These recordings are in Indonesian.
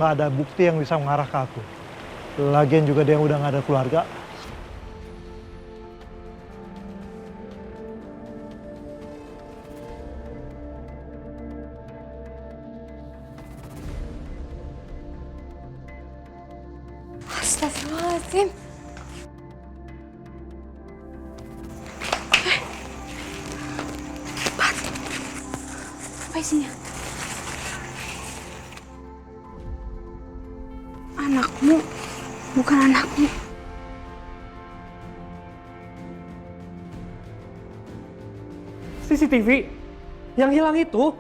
nggak ada bukti yang bisa mengarah ke aku. Lagian juga dia udah nggak ada keluarga. Astagfirullahaladzim. Apa isinya? Anakmu, bukan anakmu. CCTV yang hilang itu.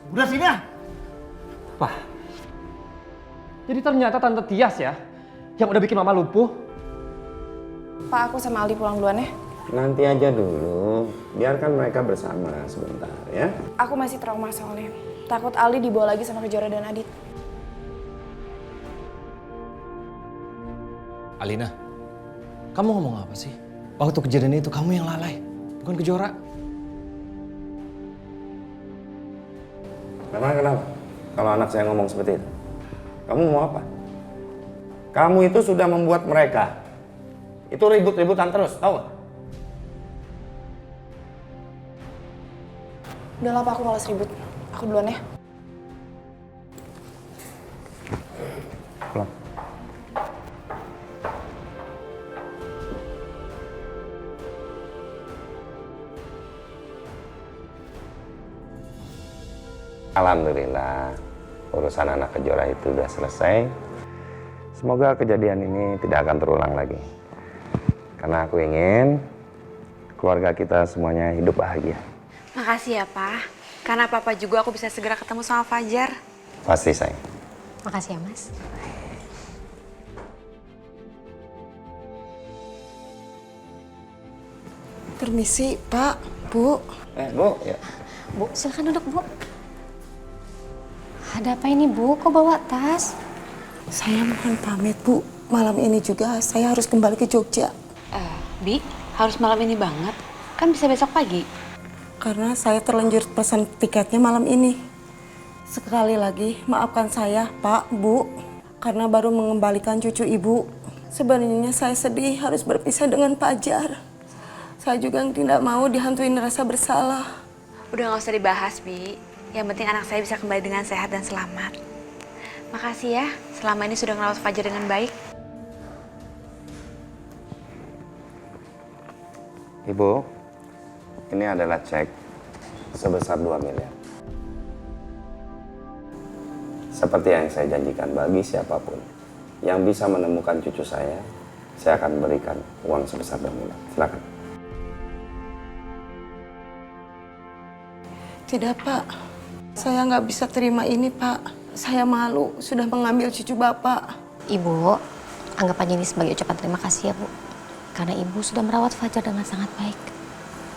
Udah sini ah. Wah. Jadi ternyata Tante Tias ya yang udah bikin Mama lumpuh. Pak, aku sama Aldi pulang duluan ya. Nanti aja dulu, biarkan mereka bersama sebentar ya. Aku masih trauma soalnya. Takut Aldi dibawa lagi sama Kejora dan Adit. Alina, kamu ngomong apa sih? Waktu kejadian itu kamu yang lalai, bukan Kejora. Memang kenapa? Kalau anak saya ngomong seperti itu, kamu mau apa? Kamu itu sudah membuat mereka itu ribut-ributan terus, tahu gak? Udah lah Pak, aku malas ribut. Aku duluan ya. Pulang. Alhamdulillah, urusan anak Kejora itu udah selesai. Semoga kejadian ini tidak akan terulang lagi. Karena aku ingin keluarga kita semuanya hidup bahagia. Makasih ya, Pak. Karena Papa juga aku bisa segera ketemu sama Fajar. Pasti, sayang. Makasih ya, Mas. Permisi, Pak, Bu. Bu, ya. Bu, silakan duduk, Bu. Ada apa ini, Bu? Kok bawa tas? Saya mohon pamit, Bu. Malam ini juga saya harus kembali ke Jogja. Bi, harus malam ini banget. Kan bisa besok pagi. Karena saya terlanjur pesan tiketnya malam ini. Sekali lagi, maafkan saya, Pak, Bu. Karena baru mengembalikan cucu Ibu. Sebenarnya saya sedih harus berpisah dengan Fajar. Saya juga tidak mau dihantuin rasa bersalah. Udah gak usah dibahas, Bi. Yang penting anak saya bisa kembali dengan sehat dan selamat. Makasih ya, selama ini sudah ngerawat Fajar dengan baik. Ibu, ini adalah cek sebesar 2 miliar. Seperti yang saya janjikan, bagi siapapun yang bisa menemukan cucu saya akan berikan uang sebesar 2 miliar. Silakan. Tidak, Pak. Saya nggak bisa terima ini, Pak. Saya malu sudah mengambil cucu Bapak. Ibu, anggap aja ini sebagai ucapan terima kasih ya, Bu. Karena Ibu sudah merawat Fajar dengan sangat baik.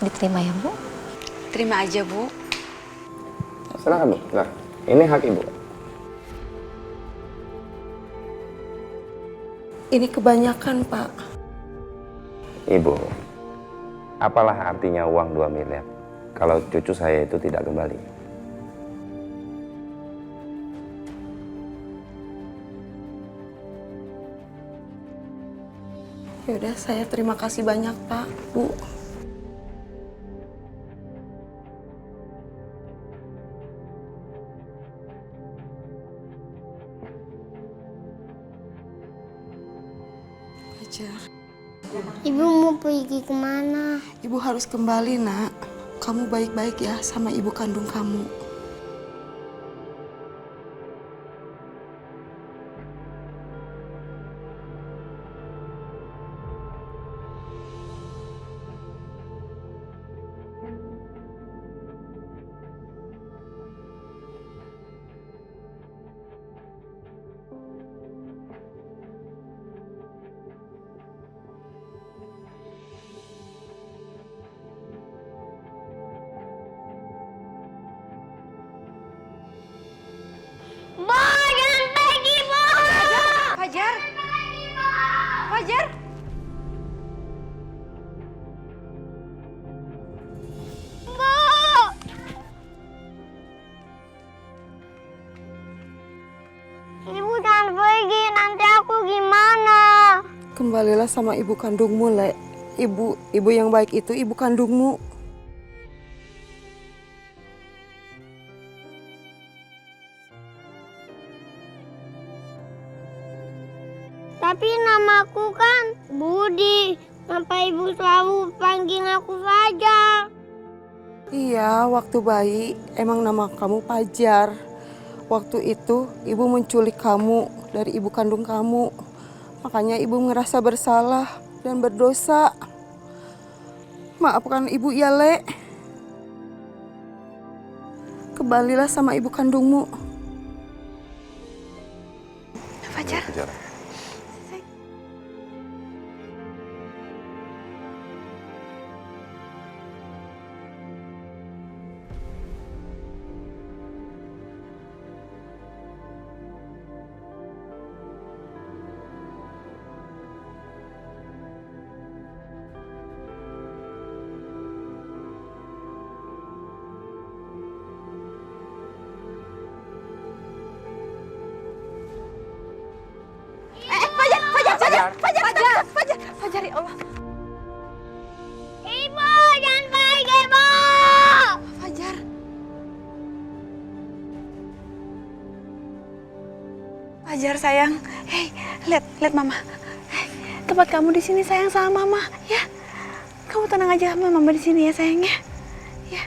Diterima ya, Bu? Terima aja, Bu. Silakan, Bu. Silakan. Ini hak Ibu. Ini kebanyakan, Pak. Ibu, apalah artinya uang 2 miliar kalau cucu saya itu tidak kembali? Yaudah, saya terima kasih banyak, Pak, Bu. Fajar. Ibu mau pergi kemana? Ibu harus kembali, Nak. Kamu baik-baik ya sama ibu kandung kamu. Kembalilah sama ibu kandungmu, Le. Ibu yang baik itu ibu kandungmu. Tapi namaku kan Budi. Kenapa ibu selalu panggil aku Fajar? Iya, waktu bayi emang nama kamu Fajar. Waktu itu ibu menculik kamu dari ibu kandung kamu. Makanya ibu ngerasa bersalah dan berdosa. Maafkan ibu ya, Le. Kembalilah sama ibu kandungmu. Fajar. Fajar, ya Allah. Ibu, jangan pergi, Ibu! Fajar. Fajar sayang. Hei, lihat Mama. Tempat kamu di sini sayang sama Mama, ya. Kamu tenang aja sama Mama di sini ya sayangnya. Ya.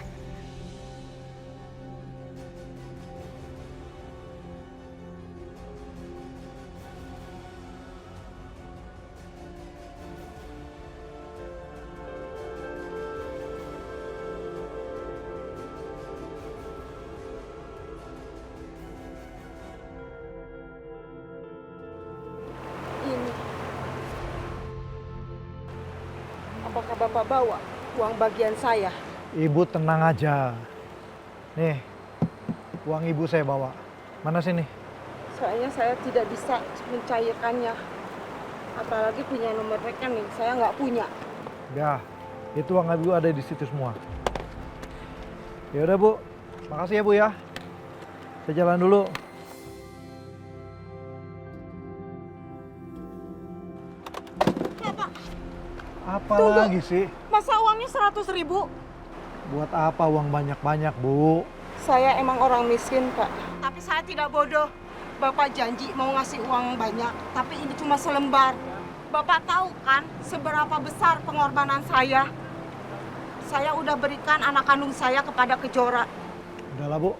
Apakah Bapak bawa uang bagian saya? Ibu tenang aja. Nih, uang ibu saya bawa. Mana sini? Soalnya saya tidak bisa mencairkannya. Apalagi punya nomor rekening, saya nggak punya. Ya, itu uang ibu ada di situ semua. Ya udah Bu, makasih ya Bu ya. Saya jalan dulu. Apa lagi sih? Masa uangnya 100.000? Buat apa uang banyak-banyak, Bu? Saya emang orang miskin, Pak. Tapi saya tidak bodoh. Bapak janji mau ngasih uang banyak, tapi ini cuma selembar. Bapak tahu kan seberapa besar pengorbanan saya? Saya udah berikan anak kandung saya kepada Kejora. Udahlah, Bu.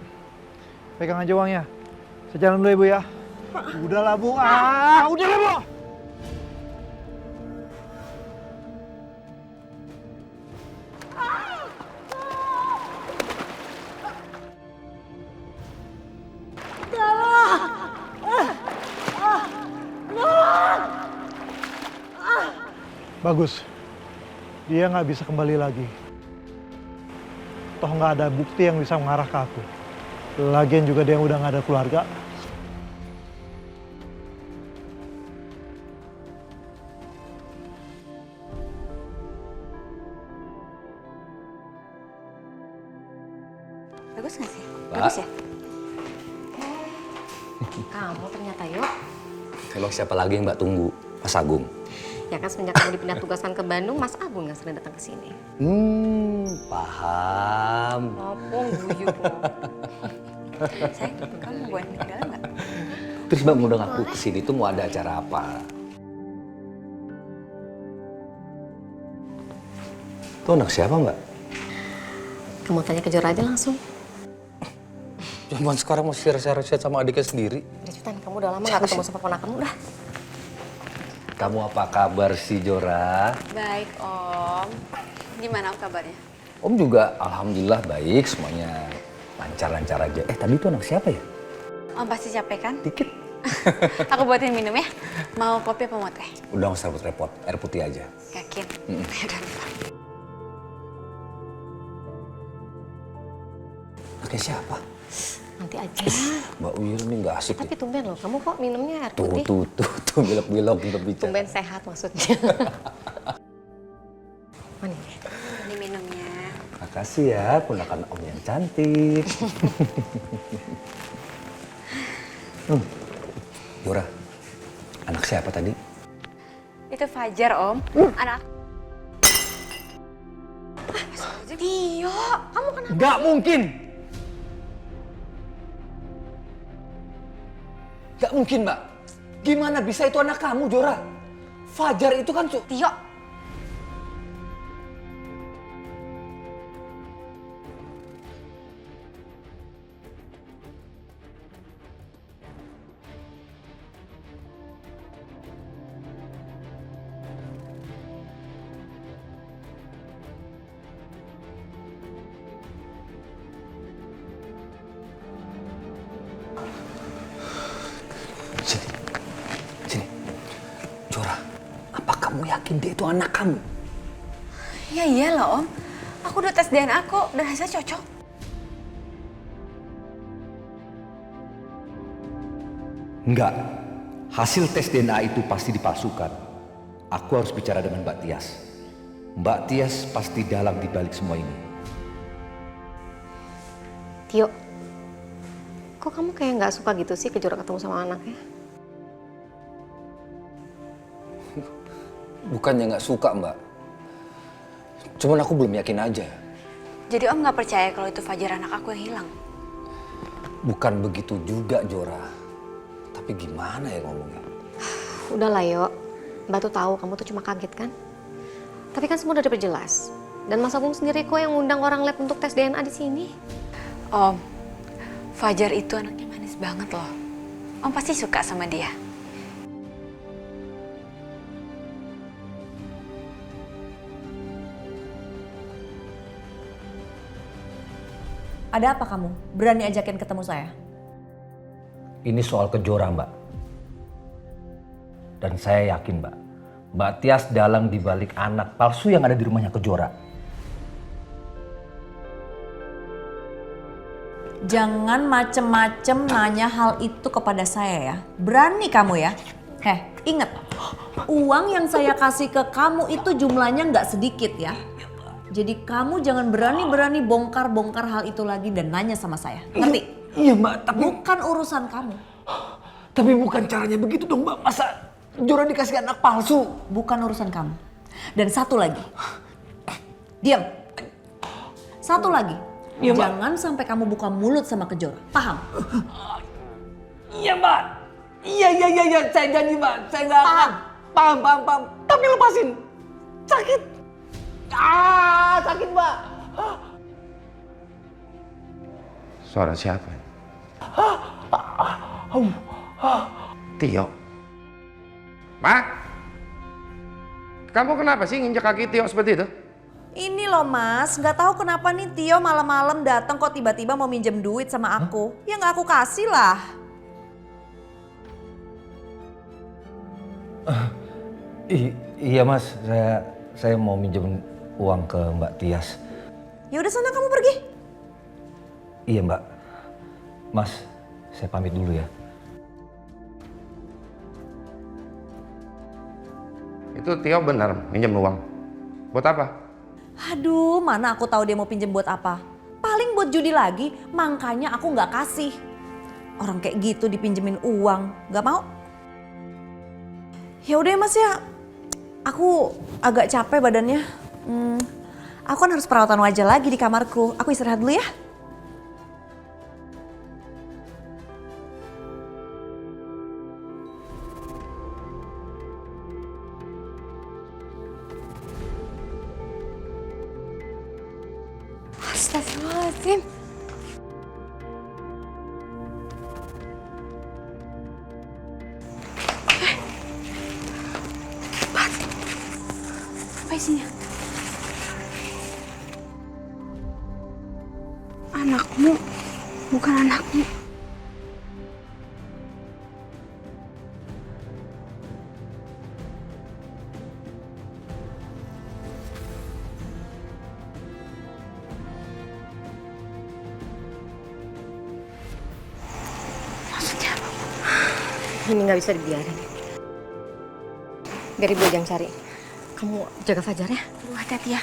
Pegang aja uangnya. Saya jalan dulu ya, Bu ya. Udahlah, Bu. Udahlah, Bu. Bagus. Dia nggak bisa kembali lagi. Toh nggak ada bukti yang bisa mengarah ke aku. Lagian juga dia udah nggak ada keluarga. Bagus nggak sih? Pak. Bagus ya? Kamu ternyata yuk. Emang siapa lagi yang Mbak tunggu? Mas Agung. Ya kan semenjak kamu dipindah tugaskan ke Bandung, Mas Agung nggak sering datang ke sini. Paham. Ngopong guyup loh. Sayang, kamu mau buat ke dalam nggak? Terus Mbak ngundang aku ke sini tuh mau ada acara apa? Itu anak siapa Mbak? Kamu tanya ke Jora aja langsung. Cuman sekarang masih rasa-rasa sama adiknya sendiri. Udah Cutan, kamu udah lama nggak ketemu sama ponakanmu udah. Kamu apa kabar sih Jora? Baik Om. Gimana Om kabarnya? Om juga alhamdulillah baik semuanya. Lancar-lancar aja. Tadi itu anak siapa ya? Om pasti capek kan? Dikit. Aku buatin minum ya. Mau kopi apa mau teh? Udah nggak usah repot-repot, air putih aja. Yakin? Yaudah lupa. Anaknya siapa? Nanti aja. Mbak Uyir ini nggak asik Tapi nih. tumben loh, kamu kok minumnya air putih? Tuh, bilok-bilok untuk bicara. Tumben sehat maksudnya. Mana ini? Ini minumnya. Makasih ya, ponakan Om yang cantik. Yura, anak siapa tadi? Itu Fajar, Om. Anak. Tio, kamu kenapa? Nggak mungkin! Nggak mungkin, Mbak. Gimana bisa itu anak kamu, Jora? Fajar itu kan... Tio. Sini. Jora, apa kamu yakin dia itu anak kamu? Ya iyalah, Om. Aku udah tes DNA kok dan hasilnya cocok. Enggak. Hasil tes DNA itu pasti dipalsukan. Aku harus bicara dengan Mbak Tias. Mbak Tias pasti dalang di balik semua ini. Tio, kok kamu kayak nggak suka gitu sih Kejora ketemu sama anaknya? Bukannya nggak suka, Mbak. Cuman aku belum yakin aja. Jadi Om nggak percaya kalau itu Fajar anak aku yang hilang? Bukan begitu juga, Jora. Tapi gimana ya ngomongnya? Udahlah, Yo. Mbak tuh tahu kamu tuh cuma kaget kan? Tapi kan semua udah diperjelas. Dan Mas Agung sendiri kok yang ngundang orang lab untuk tes DNA di sini. Om, Fajar itu anaknya manis banget loh. Om pasti suka sama dia. Ada apa kamu? Berani ajakin ketemu saya? Ini soal Kejora, Mbak. Dan saya yakin, Mbak Tias dalang di balik anak palsu yang ada di rumahnya Kejora. Jangan macem-macem nanya hal itu kepada saya ya. Berani kamu ya. Ingat, uang yang saya kasih ke kamu itu jumlahnya nggak sedikit ya. Jadi kamu jangan berani-berani bongkar-bongkar hal itu lagi dan nanya sama saya. Ngerti? Iya, Mbak, tapi... Bukan urusan kamu. Tapi bukan caranya begitu dong, Mbak. Masa Jora dikasih anak palsu? Bukan urusan kamu. Dan satu lagi. Diam. Satu lagi. Iya, Mbak. Jangan sampai kamu buka mulut sama Kejora. Paham? Iya, Mbak. Iya. Saya janji, Mbak. Saya nggak akan. Paham. Tapi lepasin. Sakit. Sakit, Mbak. Suara siapa? Tio. Ma? Kamu kenapa sih nginjek kaki Tio seperti itu? Ini loh Mas, nggak tahu kenapa nih Tio malam-malam datang kok tiba-tiba mau minjem duit sama aku. Ya nggak aku kasih lah. Iya, Mas. Saya mau minjem uang ke Mbak Tias. Ya udah sana kamu pergi. Iya, Mbak. Mas, saya pamit dulu ya. Itu Tio benar minjem uang. Buat apa? Aduh, mana aku tahu dia mau pinjem buat apa. Paling buat judi lagi, makanya aku nggak kasih. Orang kayak gitu dipinjemin uang, nggak mau. Ya udah Mas ya, aku agak capek badannya. Aku kan harus perawatan wajah lagi di kamarku. Aku istirahat dulu ya. Astagfirullahaladzim. Apa isinya? Anakmu, bukan anakmu. Ini nggak bisa dibiarin. Biar ibu yang cari. Kamu jaga Fajar ya. Aduh, hati-hati ya.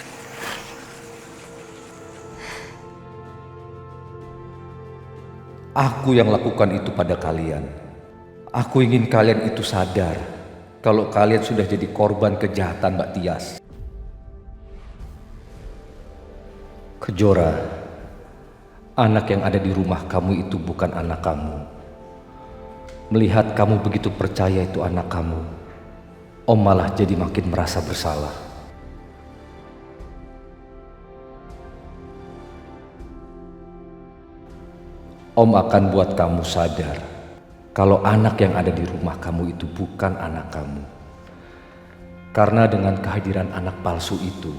Aku yang lakukan itu pada kalian. Aku ingin kalian itu sadar kalau kalian sudah jadi korban kejahatan Mbak Tias. Kejora, anak yang ada di rumah kamu itu bukan anak kamu. Melihat kamu begitu percaya itu anak kamu, Om malah jadi makin merasa bersalah. Om akan buat kamu sadar kalau anak yang ada di rumah kamu itu bukan anak kamu. Karena dengan kehadiran anak palsu itu,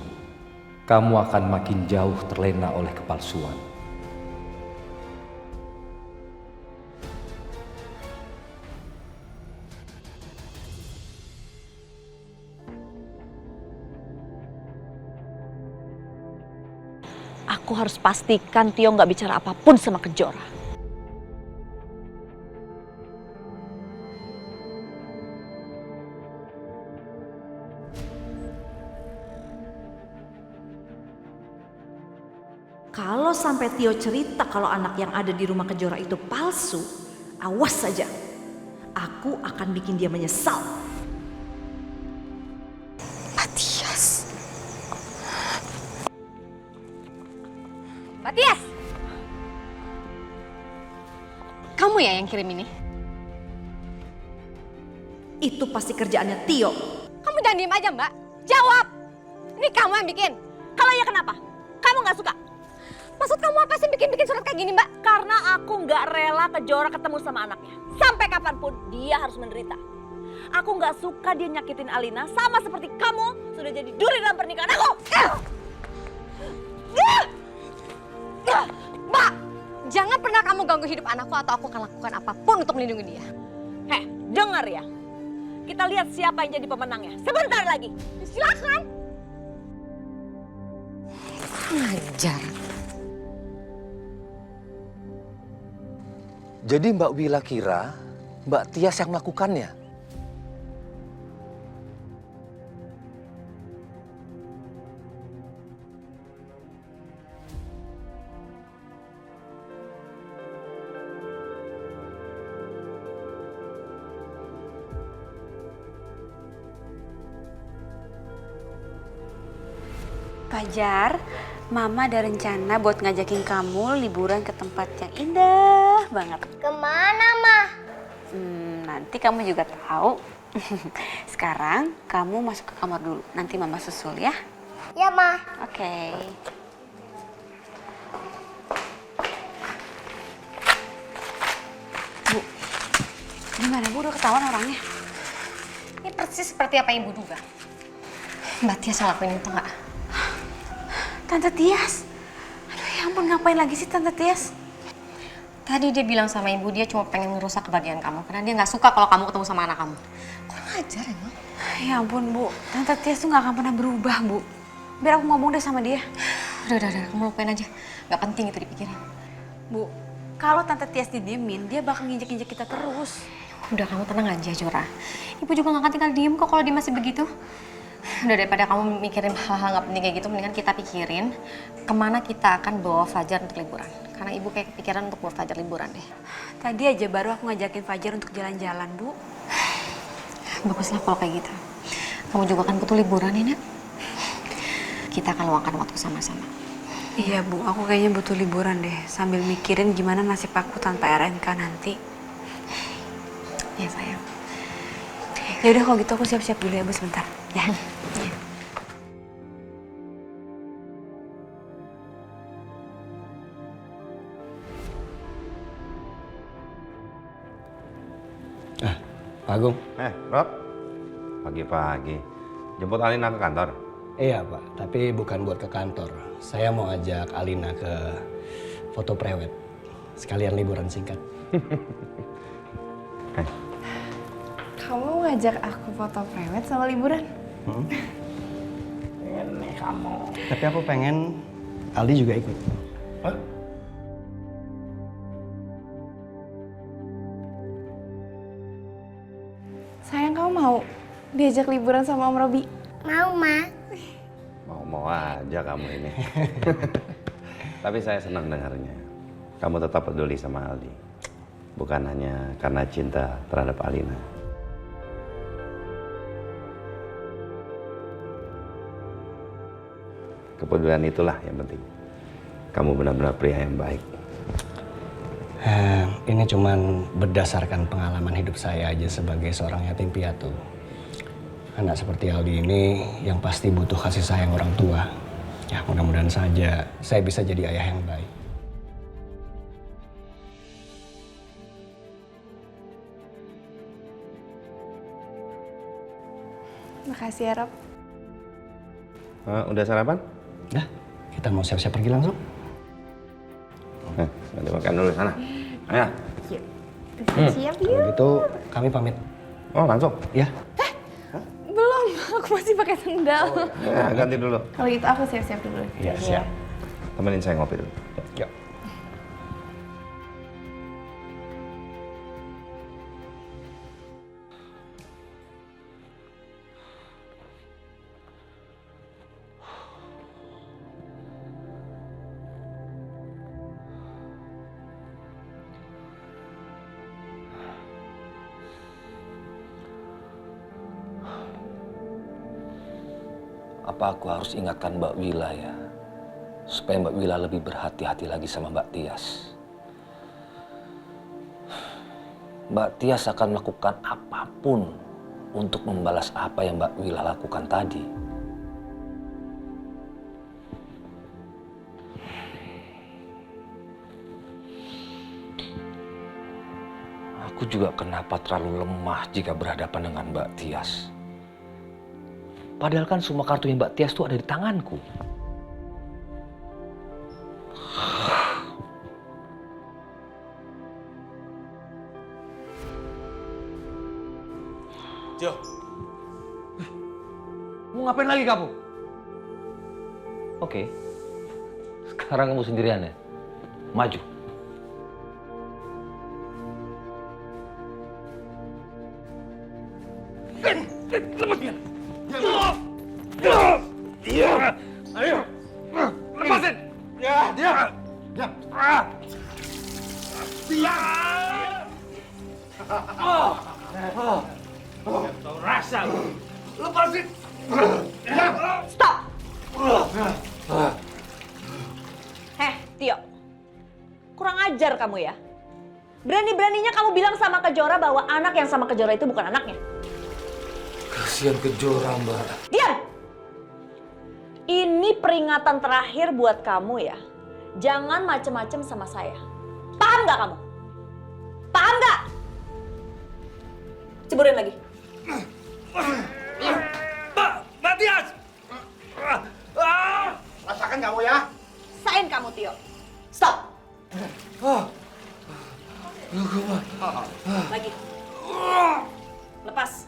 kamu akan makin jauh terlena oleh kepalsuan. Aku harus pastikan Tio nggak bicara apapun sama Kejora. Kalau sampai Tio cerita kalau anak yang ada di rumah Kejora itu palsu, awas saja. Aku akan bikin dia menyesal. Matias. Matias! Kamu ya yang kirim ini? Itu pasti kerjaannya Tio. Kamu jangan diem aja, Mbak. Jawab! Ini kamu yang bikin. Kalau iya kenapa? Kamu nggak suka? Maksud kamu apa sih bikin-bikin surat kayak gini, Mbak? Karena aku nggak rela Kejora ketemu sama anaknya. Sampai kapanpun dia harus menderita. Aku nggak suka dia nyakitin Alina sama seperti kamu sudah jadi duri dalam pernikahan aku. Mbak, jangan pernah kamu ganggu hidup anakku atau aku akan lakukan apapun untuk melindungi dia. Heh, dengar ya. Kita lihat siapa yang jadi pemenangnya. Sebentar lagi. Silakan. Ngajar. Jadi Mbak Wila kira Mbak Tias yang melakukannya? Fajar, Mama ada rencana buat ngajakin kamu liburan ke tempat yang indah banget. Kemana, Mah? Nanti kamu juga tahu. Sekarang kamu masuk ke kamar dulu. Nanti Mama susul ya. Ya, Mah. Oke. Bu, gimana Bu? Udah ketahuan orangnya? Ini persis seperti apa yang Ibu duga. Mbak Tias yang lakuin itu nggak? Tante Tias? Aduh ya ampun, ngapain lagi sih Tante Tias? Tadi dia bilang sama Ibu dia cuma pengen ngerusak kebahagiaan kamu. Karena dia nggak suka kalau kamu ketemu sama anak kamu. Kok ngajar emang? Ya ampun Bu, Tante Tias tuh nggak akan pernah berubah Bu. Biar aku ngomong deh sama dia. Udah, kamu lupain aja. Nggak penting itu dipikirin. Bu, kalau Tante Tias didiemin, dia bakal nginjek-injek kita terus. Udah, kamu tenang aja, Jora. Ibu juga nggak akan tinggal diem kok kalau dia masih begitu. Udah, daripada kamu mikirin hal-hal nggak penting kayak gitu, mendingan kita pikirin kemana kita akan bawa Fajar untuk liburan. Karena Ibu kayak kepikiran untuk bawa Fajar liburan deh. Tadi aja baru aku ngajakin Fajar untuk jalan-jalan, Bu. Baguslah kalau kayak gitu. Kamu juga kan butuh liburan ya, Nak? Kita akan luangkan waktu sama-sama. Iya, Bu. Aku kayaknya butuh liburan deh. Sambil mikirin gimana nasib aku tanpa RNK nanti. Ya, sayang. Ya udah kalau gitu aku siap-siap dulu ya, Bu, sebentar. Ya. Pak Agung. Rob. Pagi-pagi. Jemput Alina ke kantor? Iya Pak, tapi bukan buat ke kantor. Saya mau ajak Alina ke foto prewed. Sekalian liburan singkat. Kamu ngajak aku foto prewed sama liburan? Pengen nih kamu. Tapi aku pengen Aldi juga ikut. Hah? Sayang, kamu mau diajak liburan sama Om Robi? Mau, Ma. Mau aja kamu ini. Tapi saya senang dengarnya. Kamu tetap peduli sama Aldi. Bukan hanya karena cinta terhadap Alina. kepedulian itulah yang penting. Kamu benar-benar pria yang baik. Ini cuman berdasarkan pengalaman hidup saya aja sebagai seorang yatim piatu. Anak seperti Aldi ini yang pasti butuh kasih sayang orang tua. Ya mudah-mudahan saja saya bisa jadi ayah yang baik. Makasih ya, Rob. Udah sarapan? Dah, kita mau siap-siap pergi langsung. Nanti makan dulu sana. Ayo. Siap Kalau gitu kami pamit. Oh langsung? Ya. Belum, aku masih pakai sendal. Ya, ganti dulu. Kalau gitu aku siap-siap dulu. Iya, siap. Temenin saya ngopi dulu. Yuk. Apa aku harus ingatkan Mbak Wila ya? Supaya Mbak Wila lebih berhati-hati lagi sama Mbak Tias. Mbak Tias akan melakukan apapun untuk membalas apa yang Mbak Wila lakukan tadi. Aku juga kenapa terlalu lemah jika berhadapan dengan Mbak Tias. Padahal kan semua kartunya Mbak Tias itu ada di tanganku. Jo. Mau ngapain lagi kamu? Oke. Sekarang kamu sendirian ya? Maju. Lepaskan! Ayo! Lepasin! Diam! Tahu rasa! Lepasin! Stop! Tio. Kurang ajar kamu ya. Berani-beraninya kamu bilang sama Kejora bahwa anak yang sama Kejora itu bukan anaknya. Kasihan Kejora, Mbak. Diam! Ini peringatan terakhir buat kamu ya. Jangan macem-macem sama saya. Paham nggak kamu? Paham nggak? Ceburin lagi. Mbak Tias! Rasakan kamu ya. Sain kamu, Tio. Stop. Lagi. Lepas.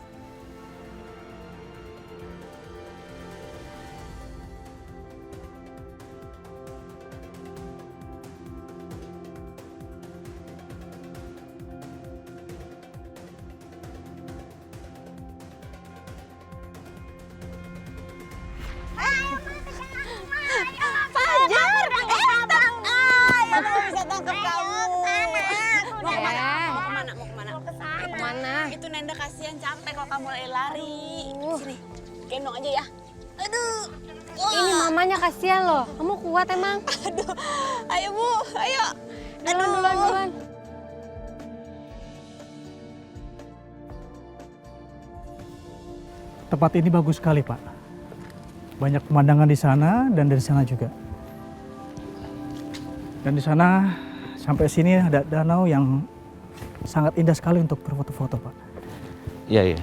Itu Nenda kasihan capek kalau kamu lari. Sini, gendong aja ya. Aduh. Ini mamanya kasihan loh. Kamu kuat emang. Aduh. Ayo Bu, ayo. Duluan. Tempat ini bagus sekali, Pak. Banyak pemandangan di sana dan dari sana juga. Dan di sana sampai sini ada danau yang sangat indah sekali untuk berfoto-foto, Pak. Iya.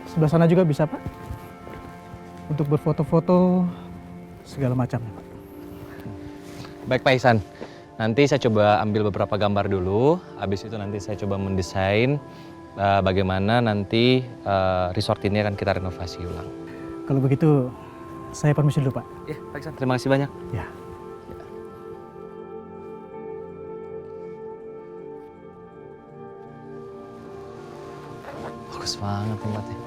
Sebelah sana juga bisa, Pak. Untuk berfoto-foto segala macam, Pak. Baik Pak Ihsan, nanti saya coba ambil beberapa gambar dulu. Habis itu nanti saya coba mendesain bagaimana nanti resort ini akan kita renovasi ulang. Kalau begitu, saya permisi dulu, Pak. Ya, Pak Ihsan, terima kasih banyak. Ya. Bagus banget tempatnya.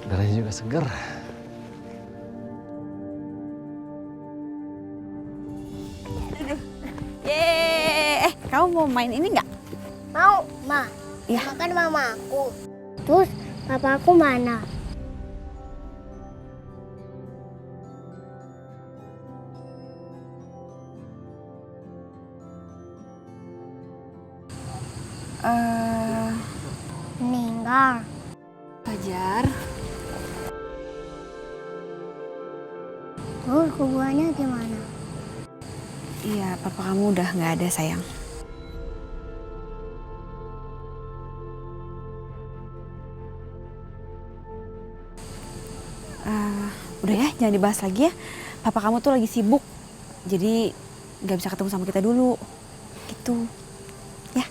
Udaranya juga seger. Yeay, kamu mau main ini nggak? Mau, Ma. Ya. Makan mama aku. Terus papa aku mana? Meninggal. Fajar. Terus kuburannya gimana? Iya, papa kamu udah nggak ada sayang. Udah ya, jangan dibahas lagi ya. Papa kamu tuh lagi sibuk, jadi nggak bisa ketemu sama kita dulu. Gitu, ya.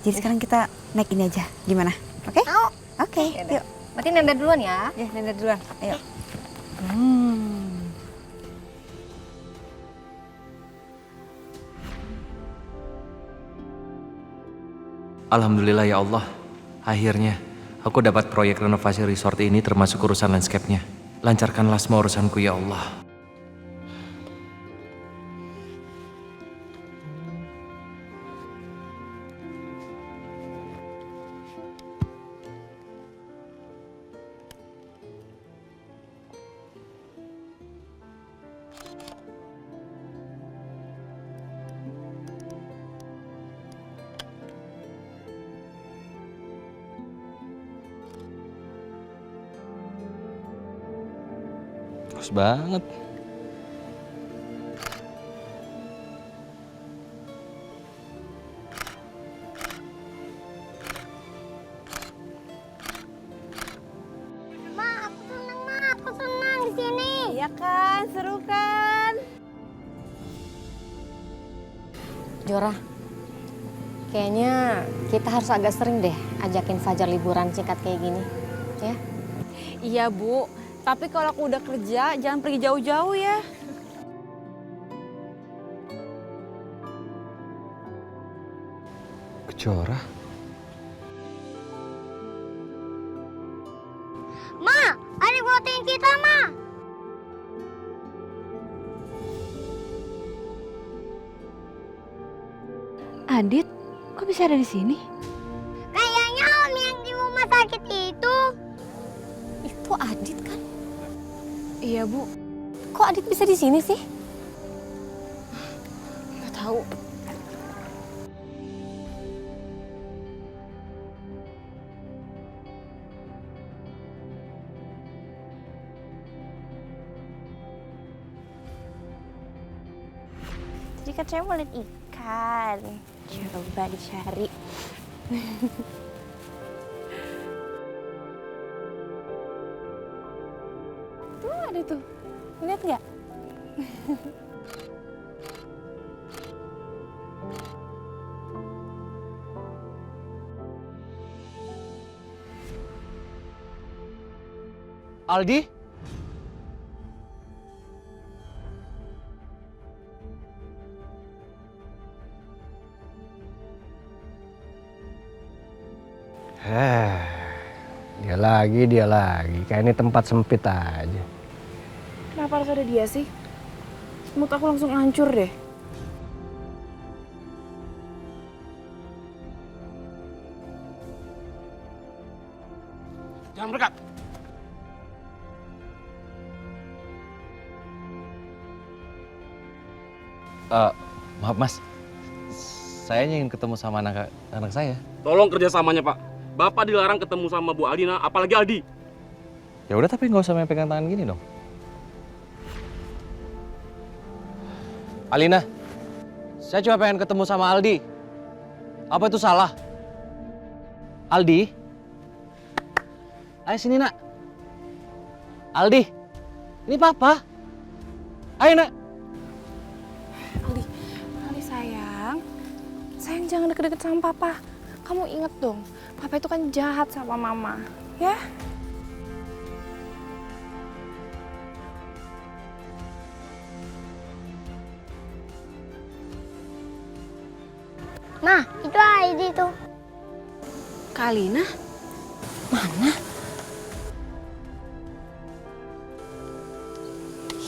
Jadi sekarang kita naik ini aja, gimana? Oke? Oke, yuk. Berarti Nanda duluan ya? Ya, Nanda duluan. Ayo. Alhamdulillah ya Allah, akhirnya aku dapat proyek renovasi resort ini termasuk urusan landscape-nya. Lancarkanlah semua urusanku ya Allah. Bagus banget. Ma, aku senang, Ma. Aku senang di sini. Iya kan, seru kan? Jora, kayaknya kita harus agak sering deh ajakin Fajar liburan singkat kayak gini, ya? Iya, Bu. Tapi kalau aku udah kerja, jangan pergi jauh-jauh ya. Kejora? Ma, ada buatin kita, Ma. Adit, kok bisa ada di sini? Kayaknya Om yang di rumah sakit itu. Itu Adit kan? Iya, Bu. Kok Adit bisa di sini sih? Nggak tahu. Jadi kan saya mau lihat ikan. Coba dicari. Tuh ada tuh. Lihat nggak? Aldi? Dia lagi. Kayak ini tempat sempit aja. Kenapa harus ada dia sih? Mood aku langsung hancur deh. Jangan berdekat. Maaf mas, saya ingin ketemu sama anak saya. Tolong kerjasamanya Pak. Bapak dilarang ketemu sama Bu Alina, apalagi Aldi. Ya udah tapi nggak usah main pegang tangan gini dong. Alina, saya cuma pengen ketemu sama Aldi. Apa itu salah? Aldi? Ayo sini nak. Aldi, ini papa. Ayo nak. Ali sayang jangan deket-deket sama papa. Kamu inget dong, papa itu kan jahat sama mama, ya? Nah, itu Aidi tuh. Kalina? Mana?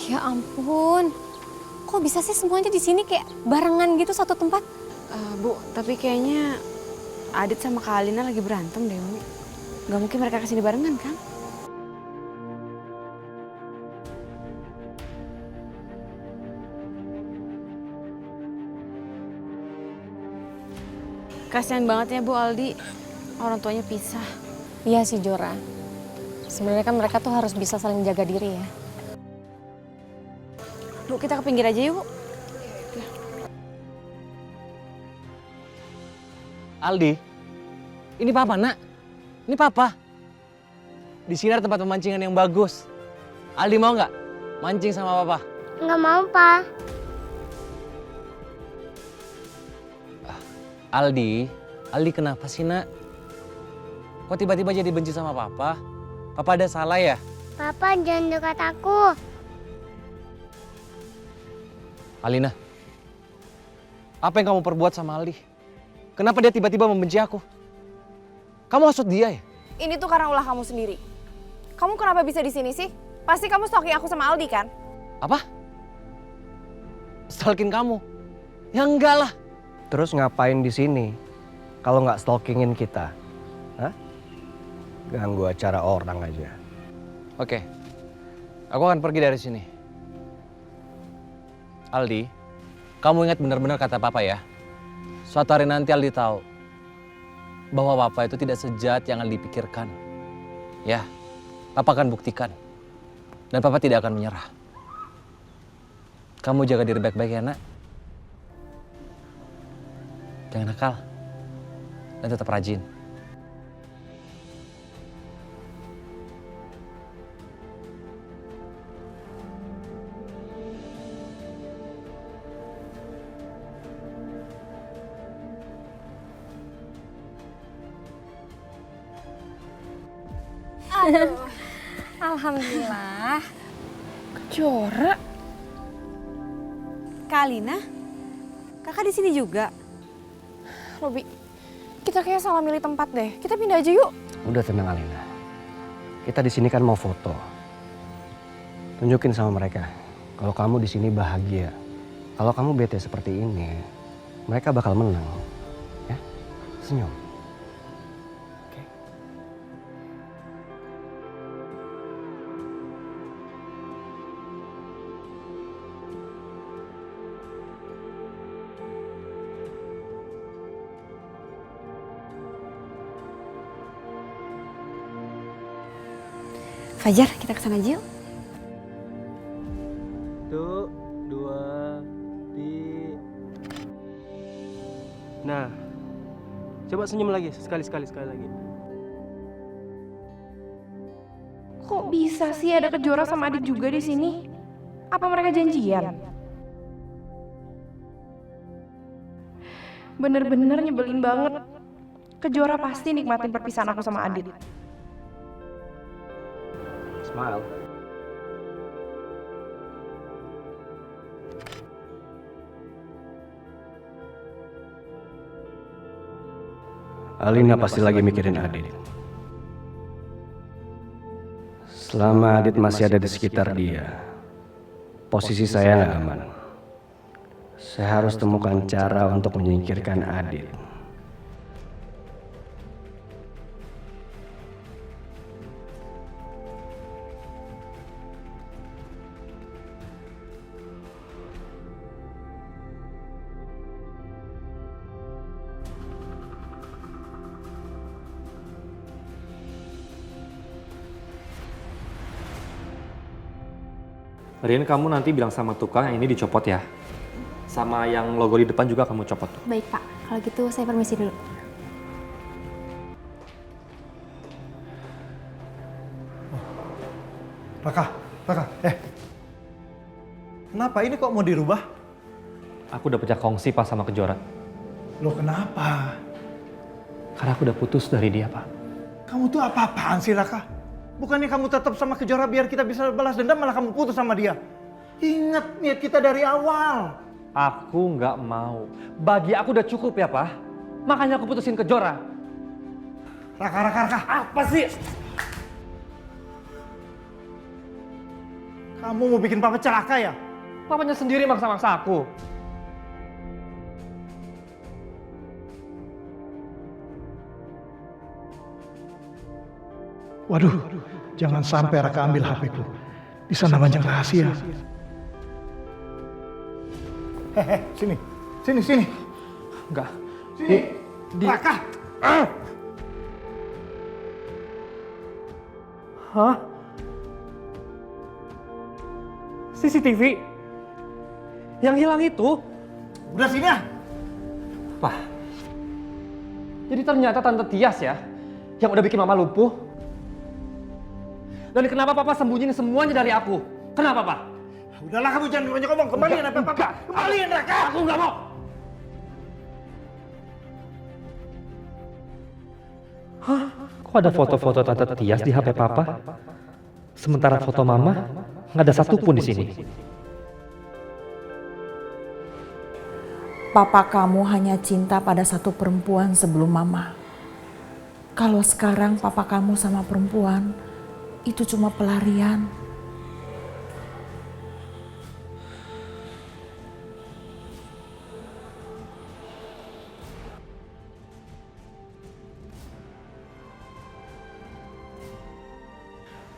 Ya ampun, kok bisa sih semuanya di sini kayak barengan gitu satu tempat? Bu, tapi kayaknya Adit sama Kalina lagi berantem deh, Bu. Gak mungkin mereka kesini barengan kan? Kasihan banget ya Bu Aldi, orang tuanya pisah. Iya sih Jora. Sebenarnya kan mereka tuh harus bisa saling jaga diri ya. Bu, kita ke pinggir aja yuk, Bu. Aldi, ini Papa, Nak. Ini Papa. Di sini ada tempat pemancingan yang bagus. Aldi mau nggak mancing sama Papa? Nggak mau, Pa. Aldi kenapa sih, Nak? Kok tiba-tiba jadi benci sama Papa? Papa ada salah ya? Papa jangan dekat aku. Alina, apa yang kamu perbuat sama Aldi? Kenapa dia tiba-tiba membenci aku? Kamu hasut dia ya? Ini tuh karena ulah kamu sendiri. Kamu kenapa bisa di sini sih? Pasti kamu stalking aku sama Aldi kan? Apa? Stalking kamu? Ya enggak lah. Terus ngapain di sini? Kalau nggak stalkingin kita, hah? Ganggu acara orang aja. Oke, aku akan pergi dari sini. Aldi, kamu ingat benar-benar kata Papa ya. Suatu hari nanti Aldi tahu bahwa Papa itu tidak sejahat yang Aldi pikirkan. Ya, Papa akan buktikan. Dan Papa tidak akan menyerah. Kamu jaga diri baik-baik ya, Nak. Jangan nakal. Dan tetap rajin. Alhamdulillah. Jora. Kak Alina, kakak di sini juga. Robi, kita kayak salah milih tempat deh. Kita pindah aja yuk. Udah tenang Alina. Kita di sini kan mau foto. Tunjukin sama mereka kalau kamu di sini bahagia. Kalau kamu bete seperti ini, mereka bakal menang. Ya, senyum. Fajar, kita kesana aja yuk. 1, 2, 3. Nah, coba senyum lagi, sekali lagi. Kok bisa sih ada Kejora sama Adit juga di sini? Apa mereka janjian? Bener-bener nyebelin banget. Kejora pasti nikmatin perpisahan aku sama Adit. Smile. Alina pasti lagi mikirin Adit. Selama Adit masih ada di sekitar dia, posisi saya nggak aman. Saya harus temukan cara untuk menyingkirkan Adit. Rin, kamu nanti bilang sama tukang yang ini dicopot ya. Sama yang logo di depan juga kamu copot. Baik Pak, kalau gitu saya permisi dulu. Raka. Kenapa ini kok mau dirubah? Aku udah pecah kongsi pas sama Kejora. Loh kenapa? Karena aku udah putus dari dia, Pak. Kamu tuh apa-apaan sih, Raka? Bukannya kamu tetap sama Kejora biar kita bisa balas dendam, malah kamu putus sama dia. Ingat niat kita dari awal. Aku nggak mau. Bagi aku udah cukup ya, Pak. Makanya aku putusin Kejora. Raka. Apa sih? Kamu mau bikin papa celaka ya? Papanya sendiri maksa-maksa aku. Waduh, jangan sampai Raka ambil HP-ku. Di sana banyak rahasia. Sini. Enggak. Raka! Hah? CCTV? Yang hilang itu? Udah sini ah! Pak, jadi ternyata Tante Tias ya, yang udah bikin Mama lumpuh? Dan kenapa Papa sembunyiin semuanya dari aku? Kenapa, Pak? Udahlah kamu jangan banyak ngomong, kembaliin apa Papa? Kembaliin Raka! Aku nggak mau! Hah? Kok ada foto-foto Tante Tias di HP Papa? Sementara foto Mama nggak ada satupun di sini. Papa kamu hanya cinta pada satu perempuan sebelum Mama. Kalau sekarang papa kamu sama perempuan, itu cuma pelarian.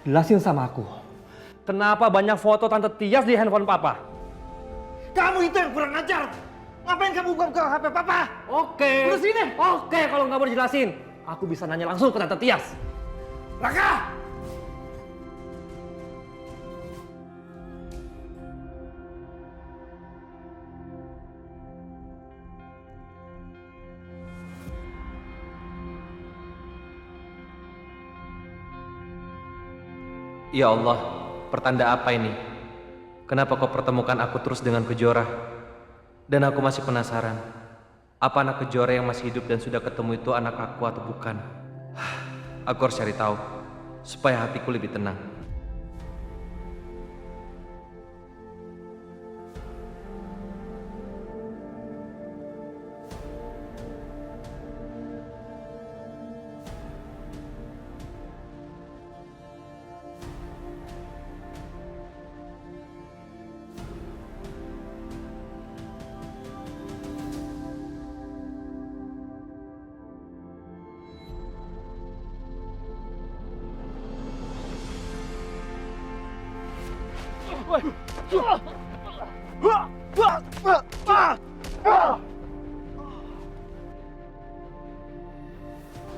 Jelasin sama aku, kenapa banyak foto Tante Tias di handphone Papa? Kamu itu yang kurang ajar! Ngapain kamu buka HP Papa? Oke. Udah sini! Oke, kalau nggak mau dijelasin, aku bisa nanya langsung ke Tante Tias. Raka! Ya Allah, pertanda apa ini? Kenapa kau pertemukan aku terus dengan Kejora? Dan aku masih penasaran, apa anak Kejora yang masih hidup dan sudah ketemu itu anak aku atau bukan? Aku harus cari tahu, supaya hatiku lebih tenang.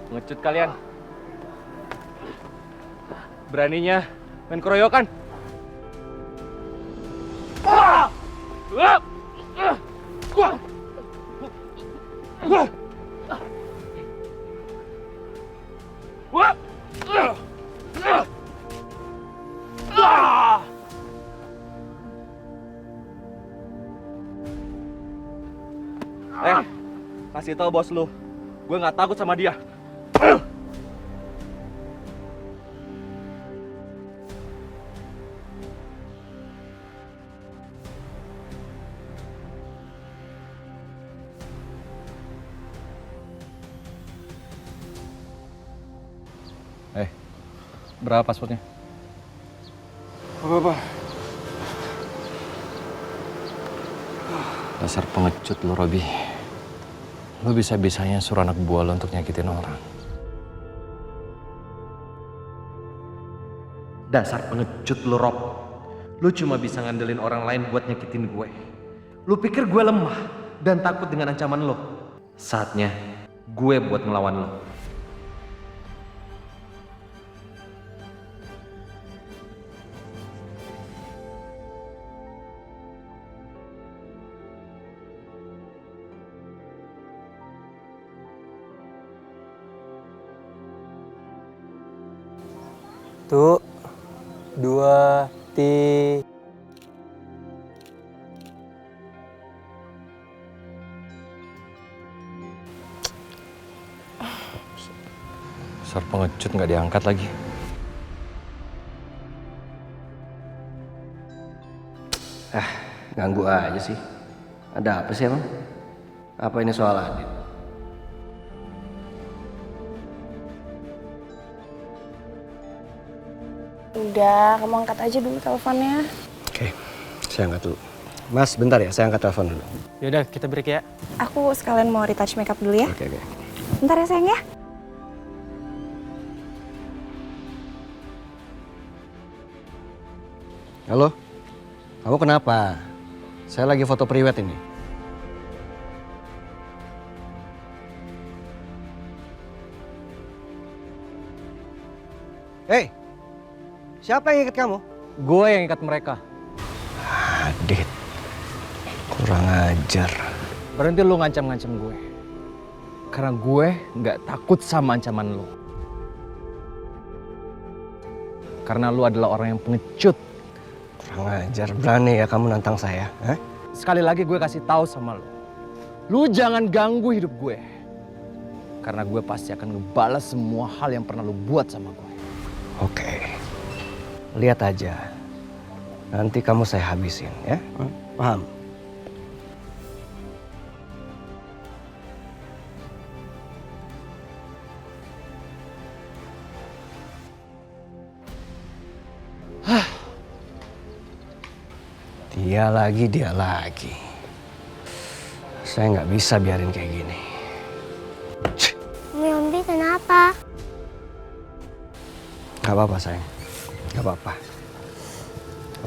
Ngecut kalian. Beraninya main keroyokan. Kasih tahu bos lu, gue nggak takut sama dia. Berapa paspornya? Apa-apa? Dasar pengecut lu, Robi. Lu bisa-bisanya suruh anak buah lu untuk nyakitin orang. Dasar pengecut lu, Rob. Lu cuma bisa ngandelin orang lain buat nyakitin gue. Lu pikir gue lemah dan takut dengan ancaman lu? Saatnya gue buat ngelawan lu. Tuh, 2, 3. Dasar pengecut nggak diangkat lagi. Ganggu aja sih. Ada apa sih emang? Apa ini soal Adit? Udah, kamu angkat aja dulu teleponnya. Oke, saya angkat dulu. Mas, bentar ya, saya angkat telepon dulu. Yaudah, kita break ya. Aku sekalian mau retouch makeup dulu ya. Oke. Bentar ya sayang ya. Halo? Kamu kenapa? Saya lagi foto priwet ini. Hei, siapa yang ikat kamu? Gue yang ikat mereka. Adit, kurang ajar. Berhenti lu ngancam-ngancam gue. Karena gue nggak takut sama ancaman lu. Karena lu adalah orang yang pengecut. Kurang ajar, berani ya kamu nantang saya? Hah? Sekali lagi gue kasih tahu sama lu. Lu jangan ganggu hidup gue. Karena gue pasti akan ngebalas semua hal yang pernah lu buat sama gue. Oke, lihat aja. Nanti kamu saya habisin ya. Paham? Dia lagi. Saya nggak bisa biarin kayak gini. Umi kenapa? Gak apa-apa sayang, gak apa-apa.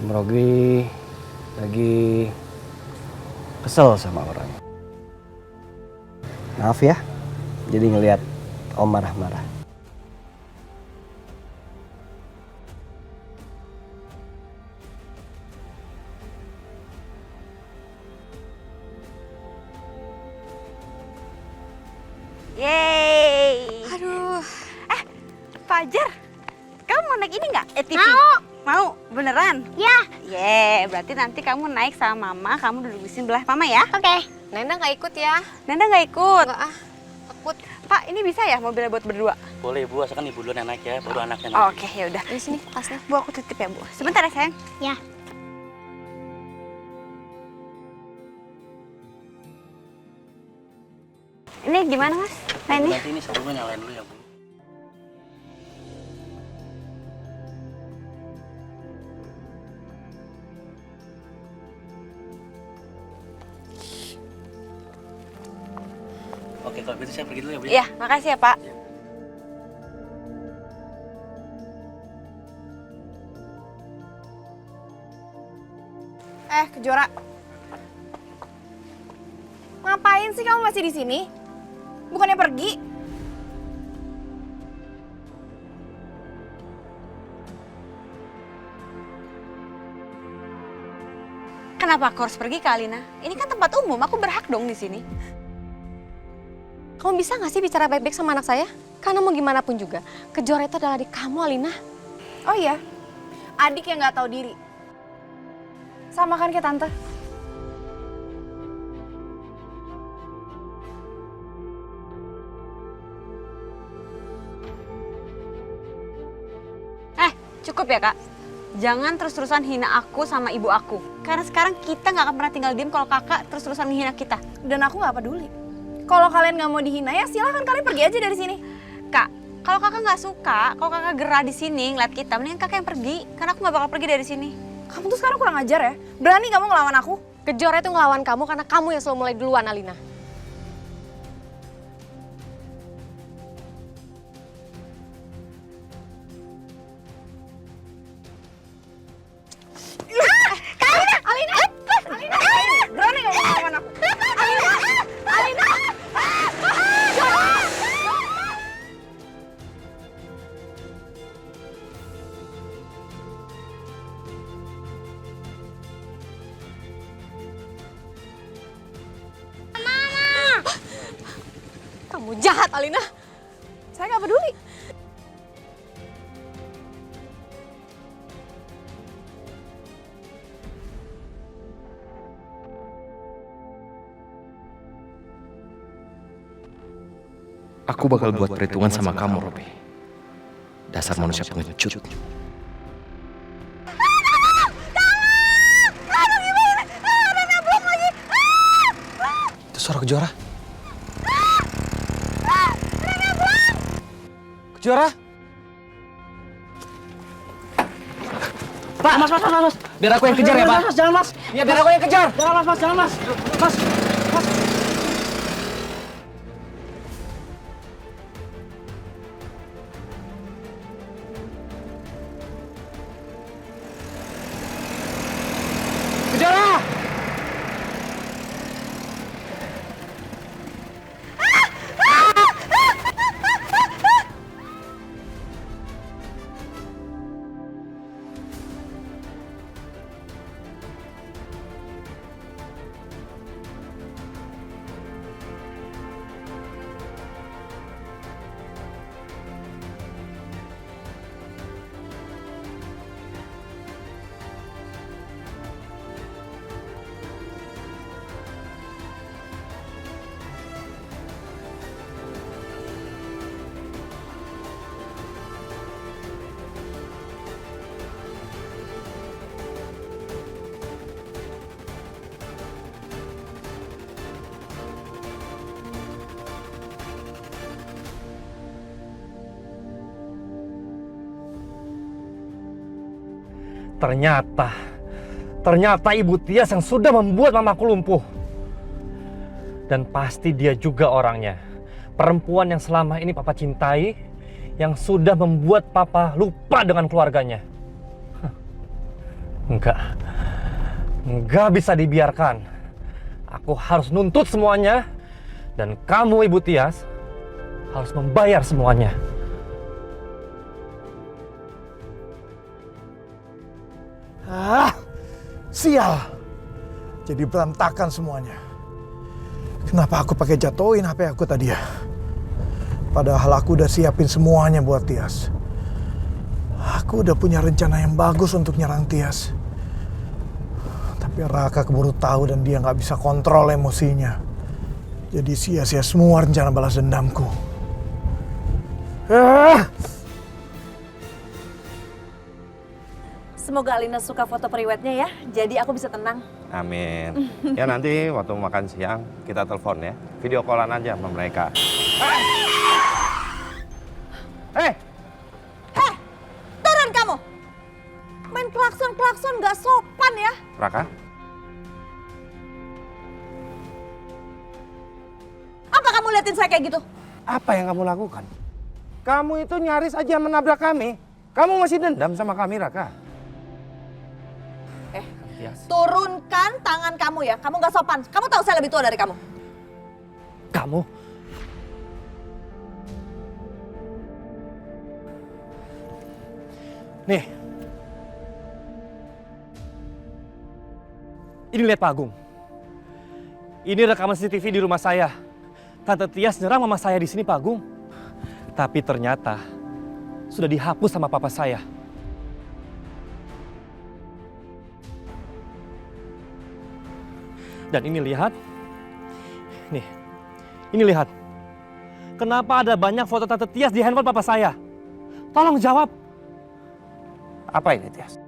Om Rogi lagi kesel sama orang. Maaf ya, jadi ngelihat Om marah-marah. Yeay. Aduh. Fajar, kamu mau naik ini nggak? ATV? Mau? Beneran? Ya. Berarti nanti kamu naik sama mama, kamu duduk di sebelah mama ya? Oke. Nenda nggak ikut ya? Nanda nggak ikut? Nggak ah, takut. Pak, ini bisa ya mobilnya buat berdua? Boleh Bu, asalkan ibu dulu yang naik ya, baru anaknya naik. Oke, ya udah. Di sini tasnya. Bu, aku titip ya, Bu. Sebentar ya, sayang. Ya. Ini gimana, Mas? Nah, ini. Nanti ini sebelumnya nyalain dulu ya Bu. Oke, kalau gitu saya pergi dulu ya Bu. Iya, makasih ya, Pak. Kejora. Ngapain sih kamu masih di sini? Bukannya pergi? Kenapa aku harus pergi, Kak Alina? Ini kan tempat umum, aku berhak dong di sini. Kamu bisa nggak sih bicara baik-baik sama anak saya? Karena mau gimana pun juga, Kejora itu adalah adik kamu, Alina. Oh iya, adik yang nggak tahu diri. Sama kan kayak tante? Cukup ya, Kak. Jangan terus-terusan hina aku sama ibu aku. Karena sekarang kita nggak akan pernah tinggal diam kalau kakak terus-terusan menghina kita. Dan aku nggak peduli. Kalau kalian nggak mau dihina ya silahkan kalian pergi aja dari sini. Kak, kalau kakak nggak suka, kalau kakak gerah di sini ngeliat kita, mendingan kakak yang pergi. Karena aku nggak bakal pergi dari sini. Kamu tuh sekarang kurang ajar ya. Berani kamu ngelawan aku? Kejora itu ngelawan kamu karena kamu yang selalu mulai duluan, Alina. Berani kamu ngelawan aku? Alina! Kamu jahat, Alina. Saya nggak peduli. Aku bakal buat perhitungan sama kamu, Robi. Dasar manusia pengecut. Itu suara Kejora. Kejora? Pak, mas. Biar aku yang kejar ya, Pak. Mas, jangan mas. Ya, biar aku yang kejar. Jangan mas, jangan mas. Mas. Kejora! Ternyata Ibu Tias yang sudah membuat mamaku lumpuh. Dan pasti dia juga orangnya. Perempuan yang selama ini Papa cintai, yang sudah membuat Papa lupa dengan keluarganya. Enggak bisa dibiarkan. Aku harus nuntut semuanya. Dan kamu Ibu Tias harus membayar semuanya. Sial. Jadi berantakan semuanya. Kenapa aku pakai jatuhin HP aku tadi ya? Padahal aku udah siapin semuanya buat Tias. Aku udah punya rencana yang bagus untuk nyerang Tias. Tapi Raka keburu tahu dan dia nggak bisa kontrol emosinya. Jadi sia-sia semua rencana balas dendamku. Semoga Alina suka foto periwetnya ya, jadi aku bisa tenang. Amin. Ya nanti waktu makan siang kita telepon ya. Video callan aja sama mereka. Hei, turun kamu! Main klakson-klakson gak sopan ya. Raka? Apa kamu liatin saya kayak gitu? Apa yang kamu lakukan? Kamu itu nyaris aja menabrak kami. Kamu masih dendam sama kami, Raka? Turunkan tangan kamu ya, kamu gak sopan. Kamu tahu saya lebih tua dari kamu. Kamu? Nih. Ini lihat Pak Agung. Ini rekaman CCTV di rumah saya. Tante Tias nyerang mama saya di sini Pak Agung. Tapi ternyata sudah dihapus sama papa saya. Dan ini lihat. Nih. Ini lihat. Kenapa ada banyak foto Tante Tias di handphone papa saya? Tolong jawab. Apa ini, Tias?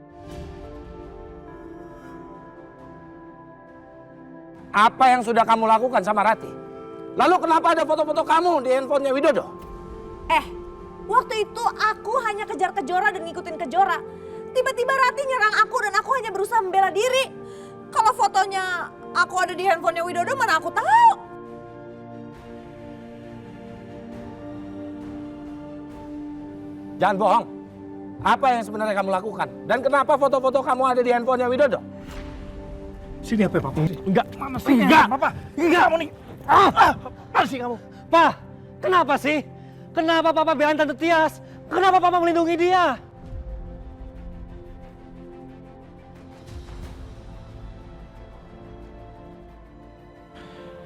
Apa yang sudah kamu lakukan sama Rati? Lalu kenapa ada foto-foto kamu di handphonenya Widodo? Waktu itu aku hanya kejar Kejora dan ngikutin Kejora. Tiba-tiba Rati nyerang aku dan aku hanya berusaha membela diri. Kalau fotonya aku ada di handphonenya Widodo, mana aku tahu? Jangan bohong. Apa yang sebenarnya kamu lakukan? Dan kenapa foto-foto kamu ada di handphonenya Widodo? Sini HP Papa. Enggak. Mana sih? Enggak. Papa. Enggak. Kamu nih. Apa sih kamu? Pak, kenapa sih? Kenapa Papa belain Tante Tias? Kenapa Papa melindungi dia?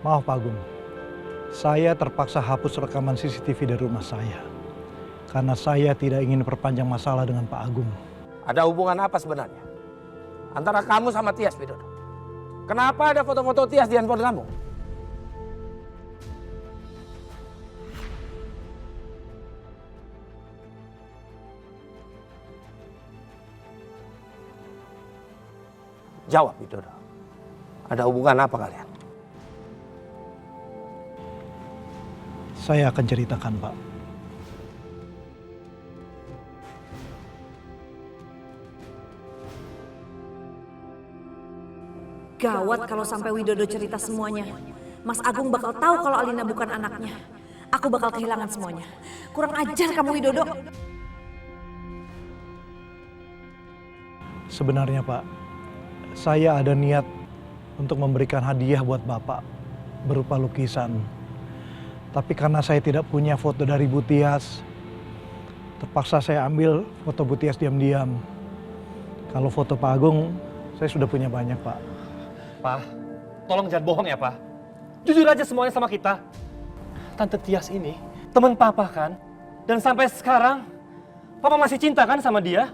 Maaf Pak Agung, saya terpaksa hapus rekaman CCTV dari rumah saya. Karena saya tidak ingin perpanjang masalah dengan Pak Agung. Ada hubungan apa sebenarnya antara kamu sama Tias, Widodo? Kenapa ada foto-foto Tias di handphone kamu? Jawab, Widodo. Ada hubungan apa kalian? Saya akan ceritakan, Pak. Gawat kalau sampai Widodo cerita semuanya. Mas Agung bakal tahu kalau Alina bukan anaknya. Aku bakal kehilangan semuanya. Kurang ajar kamu Widodo. Sebenarnya Pak, saya ada niat untuk memberikan hadiah buat Bapak berupa lukisan. Tapi karena saya tidak punya foto dari Bu Tias, terpaksa saya ambil foto Bu Tias diam-diam. Kalau foto Pak Agung, saya sudah punya banyak, Pak. Pak, tolong jangan bohong ya, Pak. Jujur aja semuanya sama kita. Tante Tias ini teman Papa kan? Dan sampai sekarang, Papa masih cinta kan sama dia?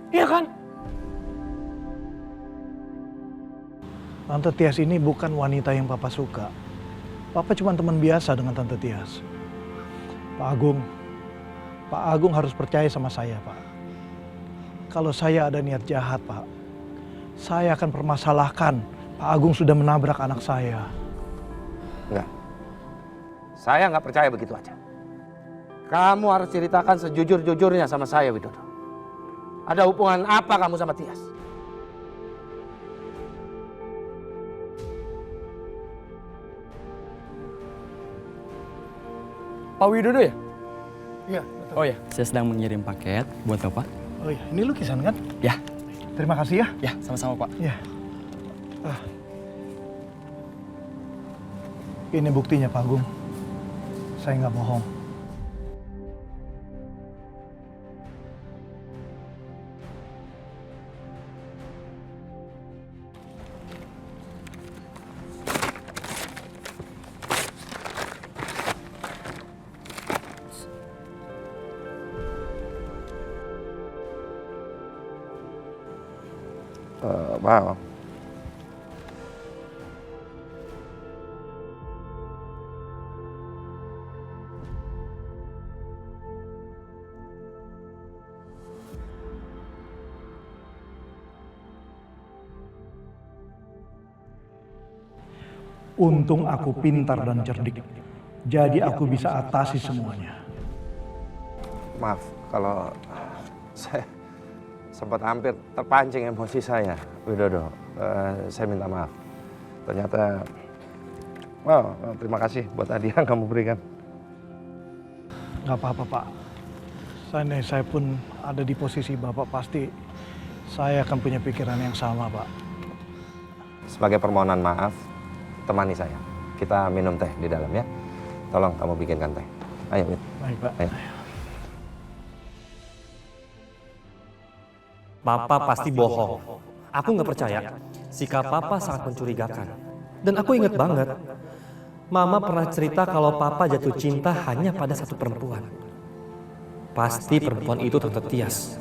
Iya kan? Tante Tias ini bukan wanita yang Papa suka. Papa cuma teman biasa dengan Tante Tias. Pak Agung harus percaya sama saya, Pak. Kalau saya ada niat jahat, Pak, saya akan permasalahkan Pak Agung sudah menabrak anak saya. Enggak. Saya nggak percaya begitu aja. Kamu harus ceritakan sejujur-jujurnya sama saya, Widodo. Ada hubungan apa kamu sama Tias? Pak Widodo ya? Iya, betul. Oh ya, saya sedang mengirim paket buat Bapak. Oh iya, ini lukisan kan? Ya. Terima kasih ya. Ya, sama-sama Pak. Ya. Ini buktinya Pak Agung. Saya nggak bohong. Maaf. Untung aku pintar dan cerdik. Jadi aku bisa atasi semuanya. Maaf kalau saya sempat hampir terpancing emosi saya, Widodo. Saya minta maaf. Ternyata, terima kasih buat hadiah yang kamu berikan. Nggak apa-apa Pak. Saya pun ada di posisi Bapak, pasti saya akan punya pikiran yang sama Pak. Sebagai permohonan maaf, temani saya. Kita minum teh di dalam ya. Tolong kamu bikinkan teh. Ayo, Wid. Baik Pak. Ayo. Papa pasti bohong. Aku nggak percaya. Sikap Papa sangat mencurigakan. Dan aku ingat banget, Mama pernah cerita kalau Papa jatuh cinta hanya pada satu perempuan. Pasti perempuan itu Tante Tias.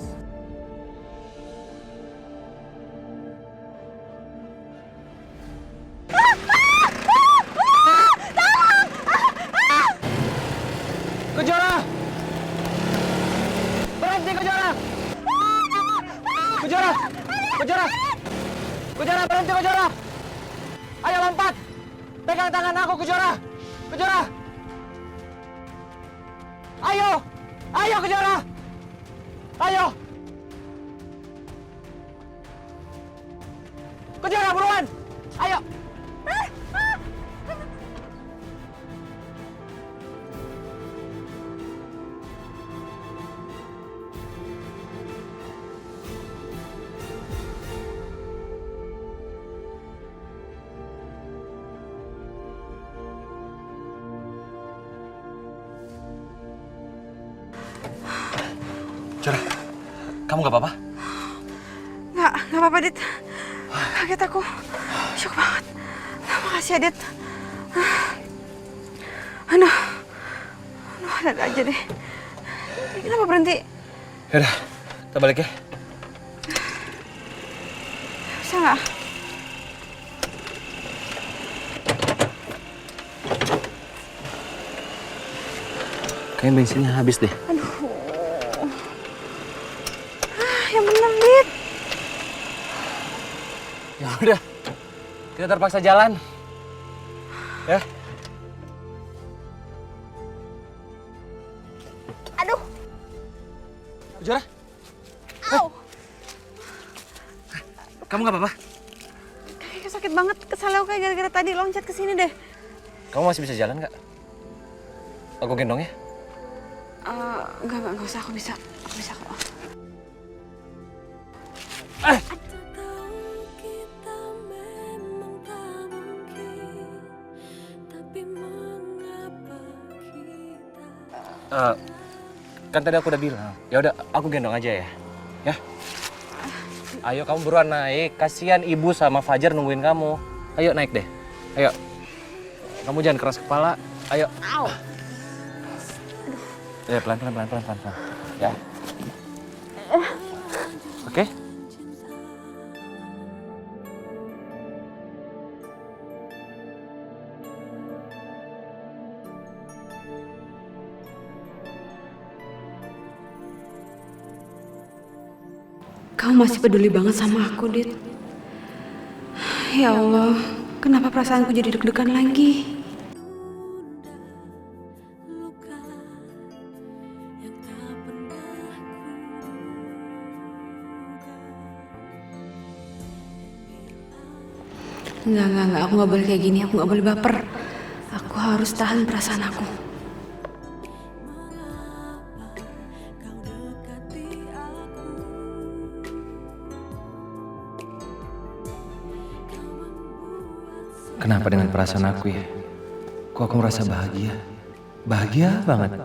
Kejora! Berhenti Kejora! Kejora! Kejora! Kejora, berhenti Kejora! Ayo lompat! Pegang tangan aku Kejora! Kejora! Ayo! Ayo Kejora! Ayo! Kejora buruan! Ayo! Jora, kamu gak apa-apa? Nggak apa-apa, Dit. Kaget aku. Syok banget. Makasih ya, Dit. Aduh, ada aja deh. Ini kenapa berhenti? Yaudah, kita balik ya. Bisa nggak? Kayaknya bensinnya habis deh. Aduh. Yang bener, Dit. Ya udah, kita terpaksa jalan. Ya. Aduh. Jora, Au. kamu gak apa-apa? Kayak sakit banget. Kesal aku kayak gara-gara tadi loncat ke sini deh. Kamu masih bisa jalan gak? Aku gendong ya? Enggak usah. Aku bisa kok. Kan tadi aku udah bilang. Ya udah, aku gendong aja ya. Ya. Ayo kamu buruan naik. Kasihan ibu sama Fajar nungguin kamu. Ayo naik deh. Ayo. Kamu jangan keras kepala. Ayo. Au. Ya pelan. Ya. Oke? Kamu masih peduli banget sama aku, Dit. Ya Allah, kenapa perasaanku jadi deg-degan lagi? Enggak, aku nggak boleh kayak gini, aku nggak boleh baper. Aku harus tahan perasaan aku. Kenapa dengan perasaan aku ya? Kok aku merasa bahagia? Bahagia banget.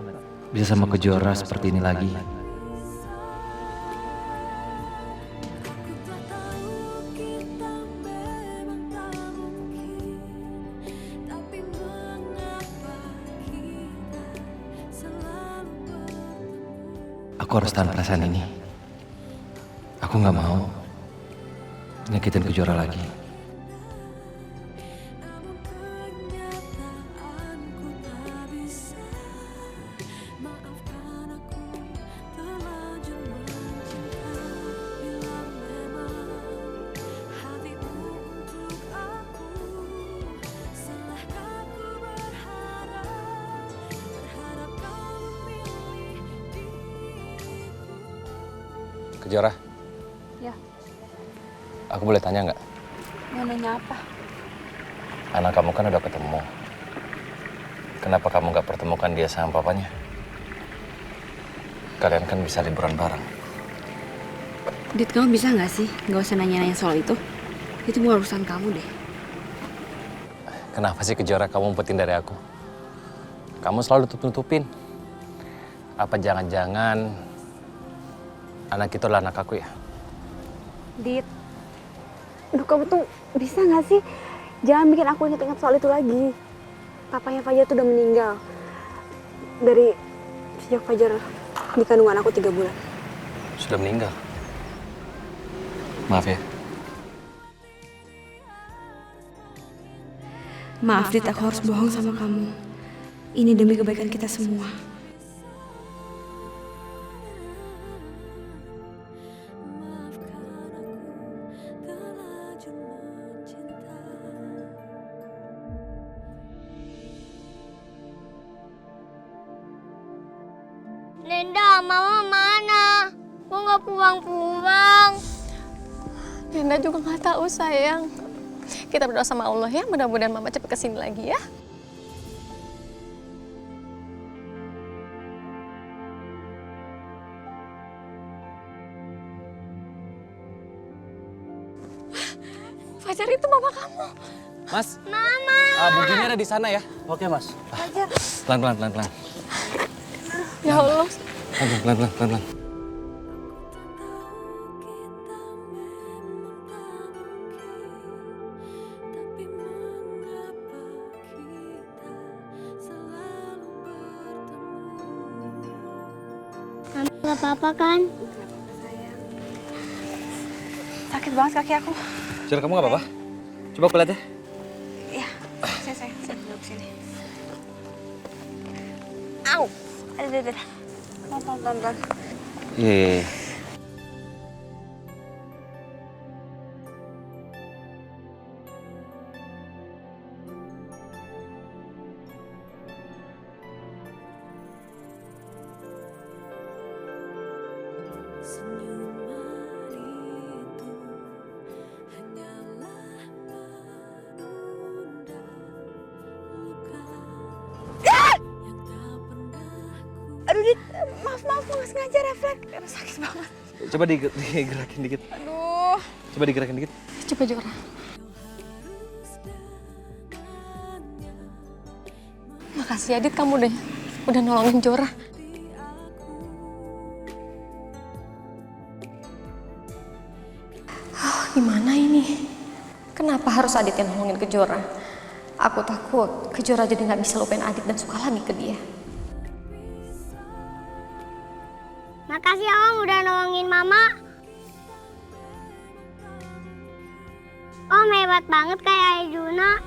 Bisa sama Kejora seperti ini lagi. Aku harus tahan perasaan ini. Aku nggak mau nyakitin Kejora lagi. Kejora, Ya, aku boleh tanya nggak? mau nanya apa? Anak kamu kan udah ketemu. Kenapa kamu nggak pertemukan dia sama papanya? Kalian kan bisa liburan bareng. Dit, kamu bisa nggak sih nggak usah nanya-nanya soal itu? Itu bukan urusan kamu deh. Kenapa sih Kejora kamu umpetin dari aku? Kamu selalu tutup-tutupin. Apa jangan-jangan anak itu adalah anak aku ya? Dit, aduh kamu tuh bisa nggak sih jangan bikin aku ingat-ingat soal itu lagi. Papanya Fajar tuh udah meninggal dari sejak Fajar di kandungan aku 3 bulan. Sudah meninggal? Maaf ya. Maaf Dit, aku harus bohong sama kamu. Ini demi kebaikan kita semua. Nenda, mama mana? Kok nggak pulang-pulang? Nenda juga nggak tahu sayang. Kita berdoa sama Allah ya, mudah-mudahan mama cepat kesini lagi ya. Fajar itu mama kamu. Mas. Mama. Buginya ada di sana ya. Oke, Mas. Fajar. Pelan-pelan. Ya Allah. Pelan-pelan. Nggak apa-apa kan? Sakit banget kaki aku. Kejora, kamu nggak apa-apa? Coba aku lihat ya. Iya, saya duduk sini. Au, ada. Pelan-pelan. Iya. Aduh Dit, maaf nggak sengaja refleks. Sakit banget. Coba digerakin dikit. Aduh. Coba digerakin dikit. Coba Jora. Makasih Adit, kamu udah nolongin Jora. Gimana ini? Kenapa harus Adit yang nolongin Kejora? Aku takut Kejora jadi nggak bisa lupain Adit dan suka lagi ke dia. Makasih Om udah nolongin Mama. Om hebat banget kayak Aijuna.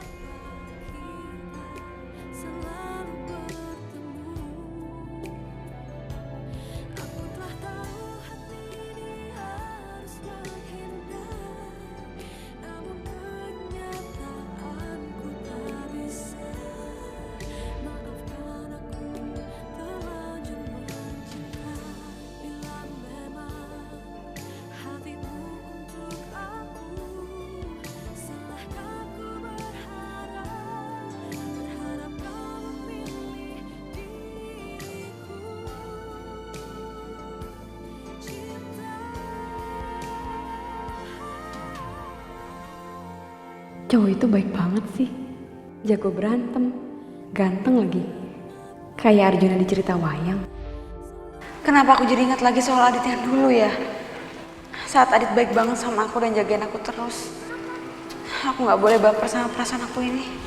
Hatimu untuk aku, salahkah aku Cowok itu baik banget sih. Jago berantem, ganteng lagi. Kayak Arjuna di cerita wayang. Kenapa aku jadi ingat lagi soal Adit yang dulu ya? Saat Adit baik banget sama aku dan jagain aku terus. Aku gak boleh baper sama perasaan aku ini.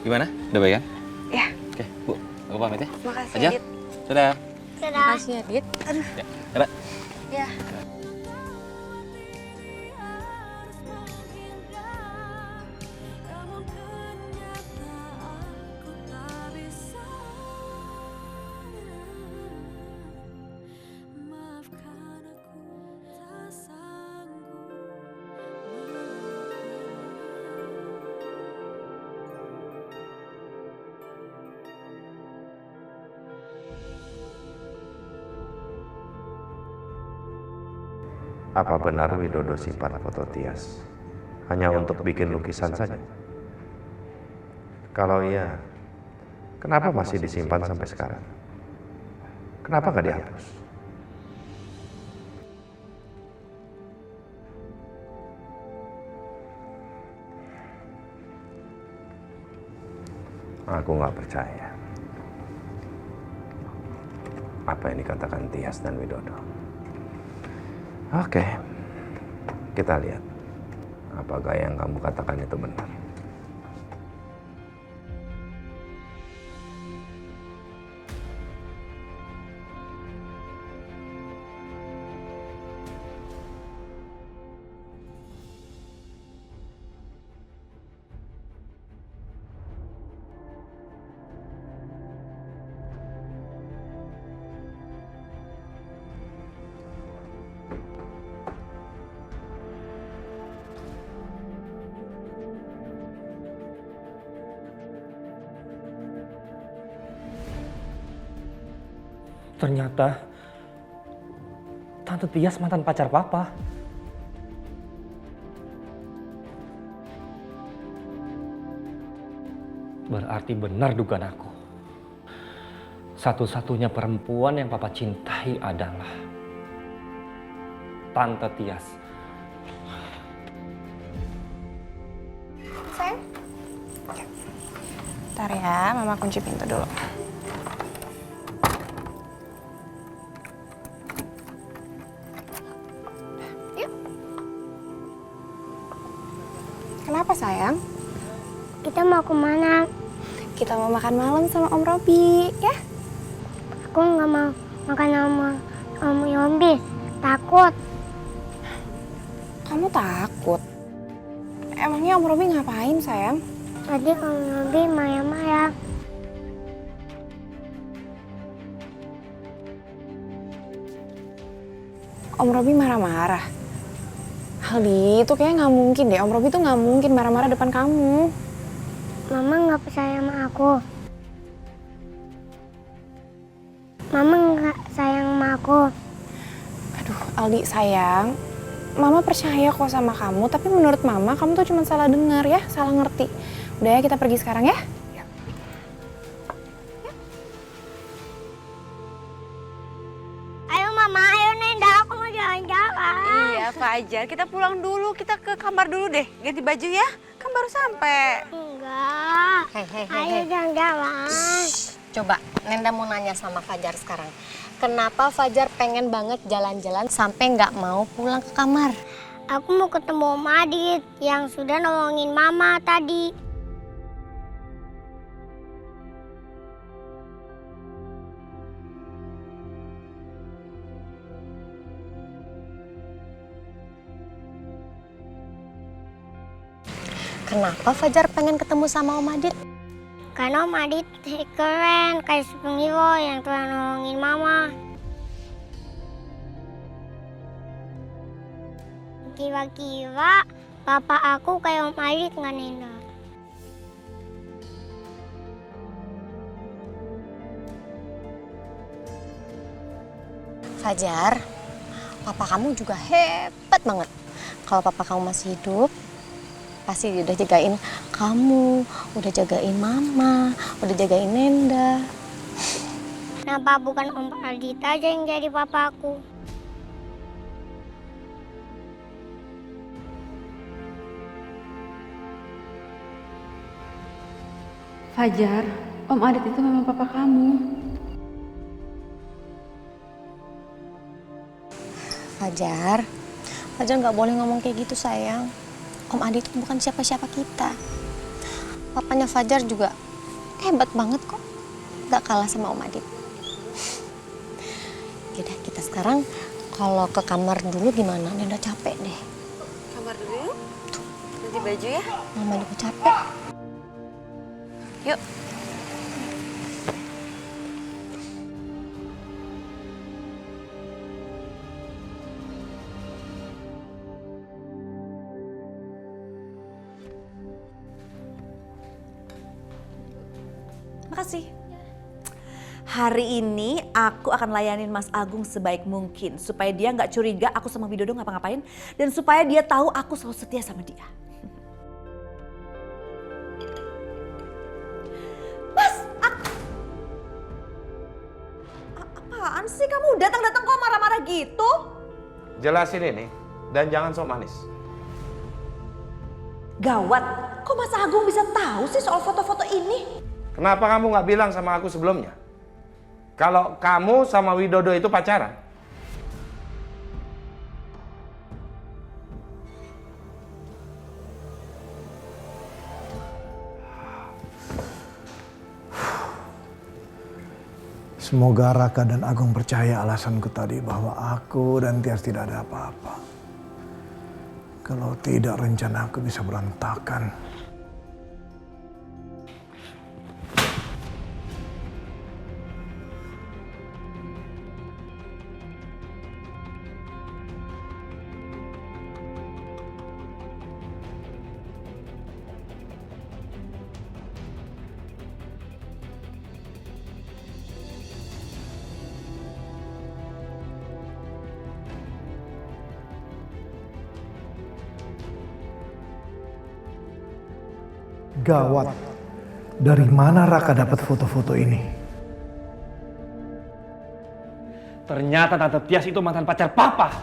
Gimana? Udah baik kan? Ya. Oke, Bu. Aku pamit ya. Makasih, Aja. Adit. Dadah. Terima kasih ya, Dit. Aduh. Ya, dadah. Ya. Apa benar Widodo simpan foto Tias hanya untuk bikin lukisan saja? Kalau iya, kenapa masih disimpan sampai sekarang? Kenapa nggak dihapus? Aku nggak percaya apa yang dikatakan Tias dan Widodo. Oke, kita lihat apakah yang kamu katakan itu benar. Ternyata Tante Tias mantan pacar Papa. Berarti benar dugaan aku. Satu-satunya perempuan yang Papa cintai adalah Tante Tias. Sayang. Bentar ya, Mama kunci pintu dulu. Kenapa sayang? Kita mau kemana? Kita mau makan malam sama Om Robi, ya? Aku nggak mau makan sama Om Robi. Takut. Kamu takut? Emangnya Om Robi ngapain sayang? Tadi Om Robi marah-marah. Om Robi marah-marah? Aldi, itu kayaknya nggak mungkin deh. Om Robi tuh nggak mungkin marah-marah depan kamu. Mama nggak percaya sama aku. Mama nggak sayang sama aku. Aduh, Aldi sayang. Mama percaya kok sama kamu, tapi menurut Mama kamu tuh cuma salah dengar ya, salah ngerti. Udah ya, kita pergi sekarang ya. Ayo Mama, ayo Nenda, aku mau jalan-jalan. Iya Fajar, kita pulang dulu, kita ke kamar dulu deh, ganti baju ya. Kan baru sampai. Enggak. Ayo jalan-jalan. Coba, Nenda mau nanya sama Fajar sekarang. Kenapa Fajar pengen banget jalan-jalan sampai nggak mau pulang ke kamar? Aku mau ketemu Om Adit yang sudah nolongin Mama tadi. Kenapa Fajar pengen ketemu sama Om Adit? Karena Om Adit keren, kayak superhero yang telah nolongin Mama. Kira-kira papa aku kayak Om Adit nggak Nenda? Fajar, papa kamu juga hebat banget. Kalau papa kamu masih hidup, pasti dia udah jagain kamu, udah jagain mama, udah jagain Nenda. Kenapa bukan Om Adit aja yang jadi papaku? Fajar, Om Adit itu memang papa kamu. Fajar nggak boleh ngomong kayak gitu sayang. Om Adit itu bukan siapa-siapa kita. Papanya Fajar juga hebat banget kok, nggak kalah sama Om Adit. Yaudah kita sekarang kalau ke kamar dulu gimana? Nenda capek deh. Kamar dulu yuk. Ganti baju ya. Mama juga capek. Yuk. Makasih. Hari ini aku akan layanin Mas Agung sebaik mungkin supaya dia nggak curiga aku sama Widodo ngapa-ngapain dan supaya dia tahu aku selalu setia sama dia. Mas, apaan sih kamu datang-datang kok marah-marah gitu? Jelasin ini dan jangan sok manis. Gawat, kok Mas Agung bisa tahu sih soal foto-foto ini? Kenapa kamu nggak bilang sama aku sebelumnya? Kalau kamu sama Widodo itu pacaran? Semoga Raka dan Agung percaya alasanku tadi bahwa aku dan Tias tidak ada apa-apa. Kalau tidak, rencana aku bisa berantakan. Gawat. Dari mana Raka dapat foto-foto ini? Ternyata Tante Tias itu mantan pacar Papa.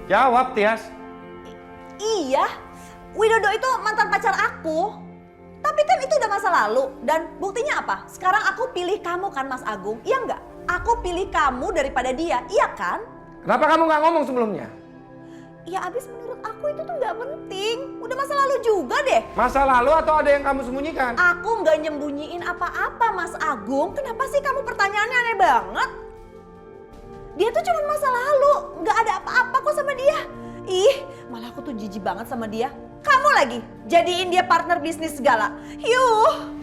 Jawab, Tias. Iya, Widodo itu mantan pacar aku. Tapi kan itu udah masa lalu. Dan buktinya apa? Sekarang aku pilih kamu kan Mas Agung. Iya nggak? Aku pilih kamu daripada dia. Iya kan? Kenapa kamu nggak ngomong sebelumnya? Ya abis menurut aku itu tuh nggak penting. Udah masa lalu juga deh. Masa lalu atau ada yang kamu sembunyikan? Aku nggak nyembunyiin apa-apa Mas Agung. Kenapa sih kamu pertanyaannya aneh banget? Dia tuh cuma masa lalu. Nggak ada apa-apa kok sama dia. Ih, malah aku tuh jijik banget sama dia. Kamu lagi jadiin dia partner bisnis segala. Yuh.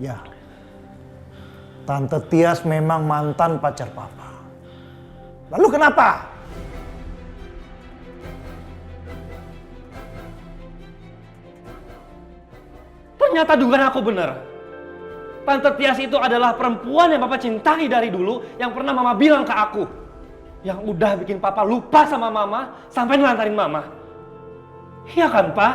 Ya, Tante Tias memang mantan pacar Papa. Lalu kenapa? Ternyata dugaan aku benar. Tante Tias itu adalah perempuan yang Papa cintai dari dulu, yang pernah Mama bilang ke aku. Yang udah bikin Papa lupa sama Mama sampai nelantarin Mama. Iya kan, Pak?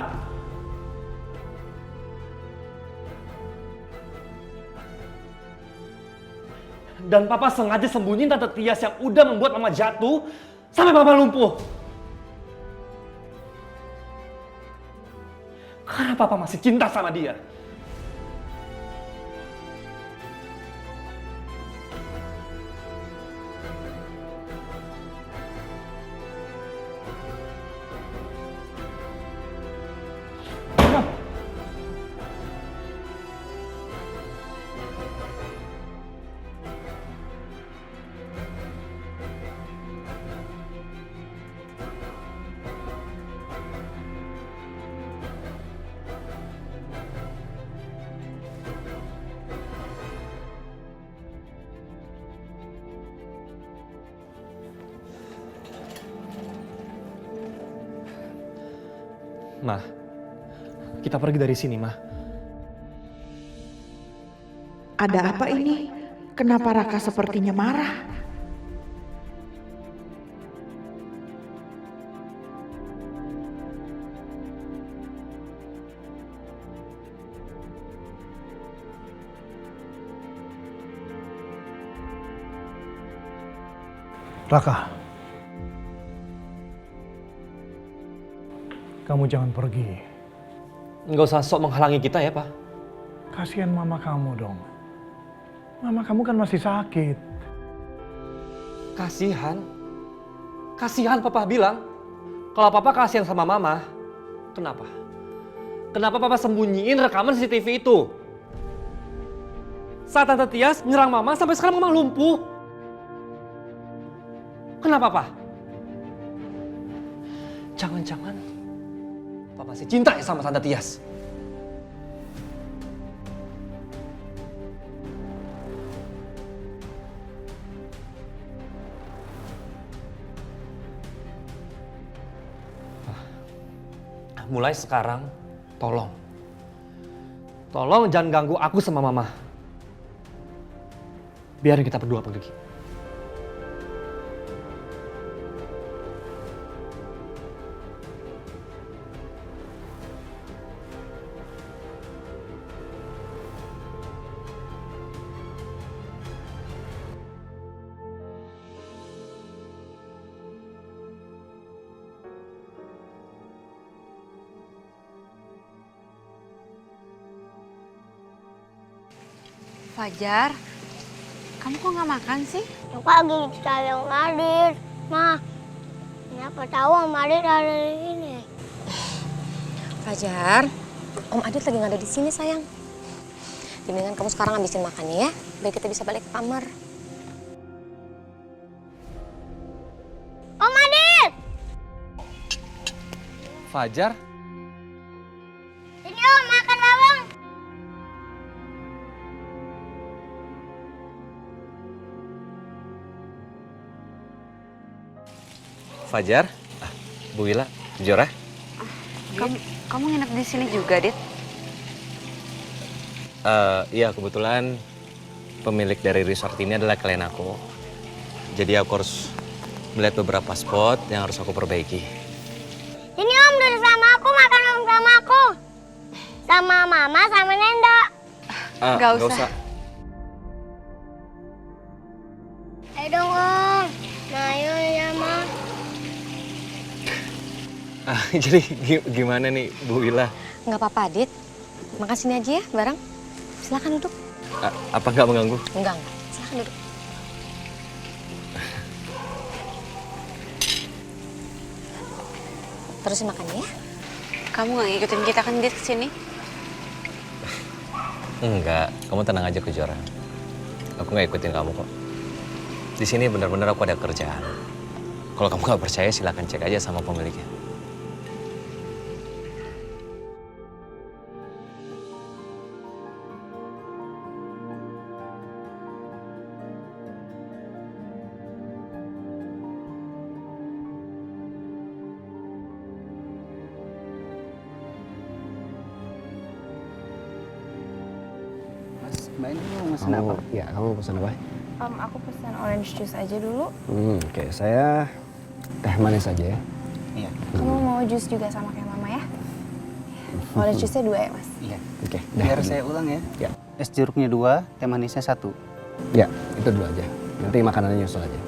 Dan Papa sengaja sembunyiin Tante Tias yang udah membuat Mama jatuh sampai Mama lumpuh. Karena Papa masih cinta sama dia. Ma, kita pergi dari sini, Ma. Ada apa ini? Kenapa Raka sepertinya marah? Raka, kamu jangan pergi. Nggak usah sok menghalangi kita ya, Pak. Kasihan mama kamu dong. Mama kamu kan masih sakit. Kasihan? Kasihan Papa bilang. Kalau Papa kasihan sama Mama, kenapa? Kenapa Papa sembunyiin rekaman CCTV itu? Saat Tante Tias nyerang Mama, sampai sekarang Mama lumpuh. Kenapa, Pak? Jangan-jangan Papa masih cinta ya sama Tante Tias? Mulai sekarang, tolong jangan ganggu aku sama Mama. Biarin kita berdua pergi. Fajar, kamu kok nggak makan sih? Aku lagi sayang Adit. Ma, kenapa tahu Om Adit ada di sini? Fajar, Om Adit lagi nggak ada di sini sayang. Mendingan kamu sekarang habisin makannya ya, biar kita bisa balik ke kamar. Om Adit! Fajar? Ini Om, makan bawang. Fajar, Bu Wila, Jora. Kamu nginep di sini juga, Dit? Iya, kebetulan pemilik dari resort ini adalah klien aku. Jadi aku harus melihat beberapa spot yang harus aku perbaiki. Ini Om duduk sama aku, makan Om sama aku. Sama Mama, sama Nenda. Nggak usah. Ayo dong Om. Nah, ayo ya Ma. Jadi gimana nih Bu Wila? Nggak apa-apa Adit, makan sini aja ya bareng. Silakan duduk. Apa nggak mengganggu? Enggak. Silakan duduk. Terusin makannya ya. Kamu nggak ngikutin kita kan, Dit, kesini? Enggak, kamu tenang aja Kejora. Aku nggak ikutin kamu kok. Di sini benar-benar aku ada kerjaan. Kalau kamu nggak percaya silakan cek aja sama pemiliknya. Mbak ini mau pesan apa? Ya, kamu pesan apa? Aku pesan orange juice aja dulu. Oke, saya teh manis aja ya. Iya. Kamu mau jus juga sama kayak Mama ya? Orange juice-nya 2 ya, Mas? Iya. Oke. Biar saya ulang ya. Ya. Es jeruknya 2, teh manisnya 1. Ya, itu dulu aja. Nanti makanannya nyusul aja.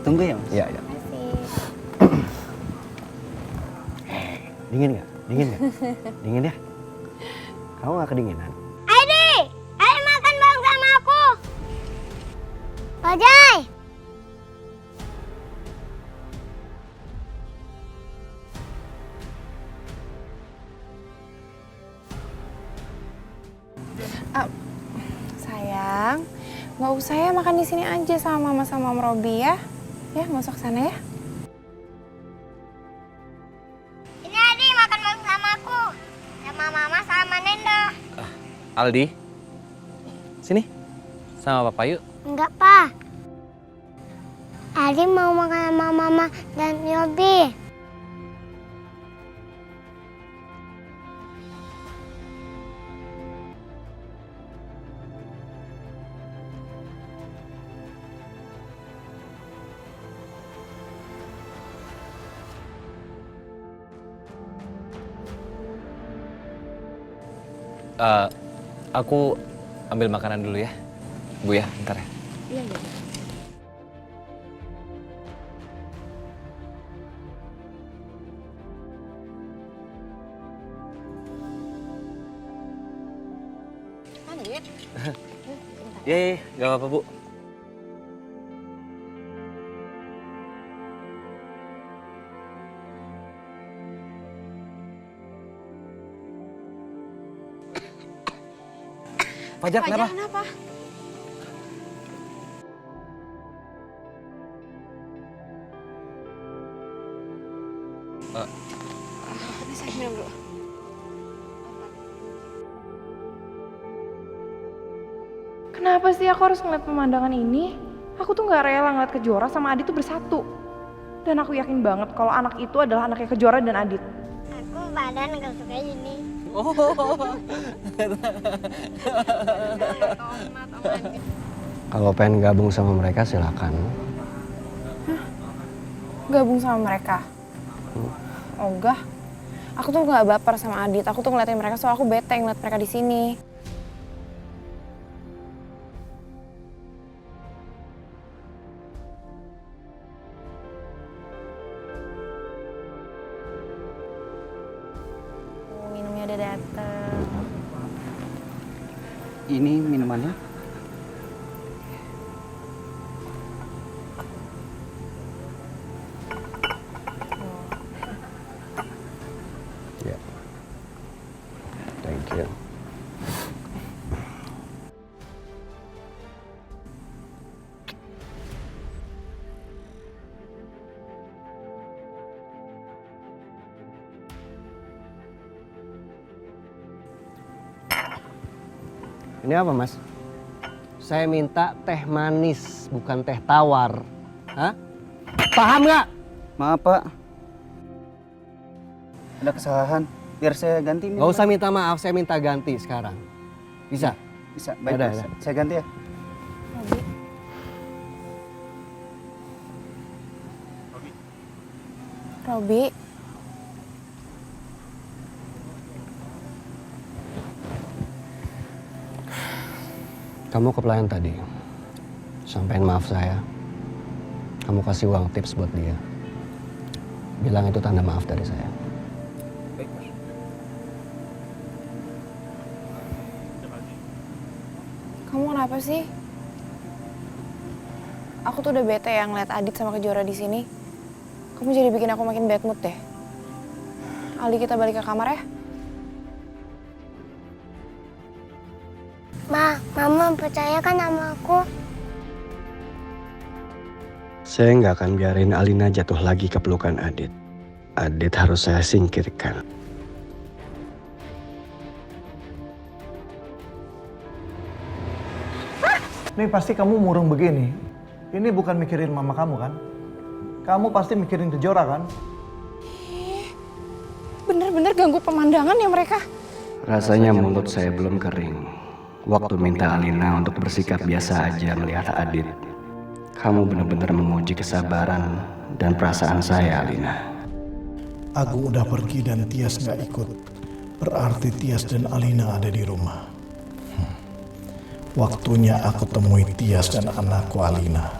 Tunggu ya, Mas? Iya, iya. Dingin nggak? Dingin nggak? Dingin ya? Kamu nggak kedinginan? Aidi, ayo makan bawang sama aku. Bajai. Sayang, nggak usah ya makan di sini aja sama Mama sama Om Robi ya. Ya, nggak usah kesana ya. Ini Adi makan bawang sama aku. Sama Mama sama Nenda. Aldi, sini sama Papa yuk. Enggak, Pa. Adi mau makan sama Mama dan Yobi. Aku ambil makanan dulu ya, Bu ya, bentar ya. Iya, iya. Adit. Iya, nggak apa-apa Bu. Fajar, kenapa? Kenapa? Ini saya minum dulu. Kenapa sih aku harus ngeliat pemandangan ini? Aku tuh gak rela ngeliat Kejora sama Adit tuh bersatu. Dan aku yakin banget kalau anak itu adalah anaknya Kejora dan Adit. Aku badan gak suka ini. Oh. Kalau pengen gabung sama mereka silakan. Gabung sama mereka? Oh enggak. Aku tuh gak baper sama Adit. Aku tuh ngeliatin mereka soal aku bete ngeliat mereka di sini. Minumnya udah dateng. Ini minumannya. Ya. Thank you. Ini apa, Mas? Saya minta teh manis, bukan teh tawar. Hah? Paham nggak? Maaf, Pak. Ada kesalahan. Biar saya ganti. Nggak usah minta maaf, saya minta ganti sekarang. Bisa? Bisa. Baik, Ada, Mas. ada. Saya ganti ya. Robi, Kamu ke pelayan tadi. Sampein maaf saya. Kamu kasih uang tips buat dia. Bilang itu tanda maaf dari saya. Baik, Mas. kamu kenapa sih? Aku tuh udah bete ya ngeliat Adit sama Kejora di sini. Kamu jadi bikin aku makin bad mood deh. Aldi, kita balik ke kamar ya? Ma, Mama percaya kan sama aku? Saya nggak akan biarin Alina jatuh lagi ke pelukan Adit. Adit harus saya singkirkan. Ini pasti kamu murung begini. Ini bukan mikirin mama kamu kan? Kamu pasti mikirin Kejora kan? Bener-bener ganggu pemandangan ya mereka. Rasanya mulut saya belum kering. Waktu minta Alina untuk bersikap biasa aja melihat Adit. Kamu benar-benar menguji kesabaran dan perasaan saya, Alina. Agung udah pergi dan Tias nggak ikut. Berarti Tias dan Alina ada di rumah. Waktunya aku temui Tias dan anakku Alina.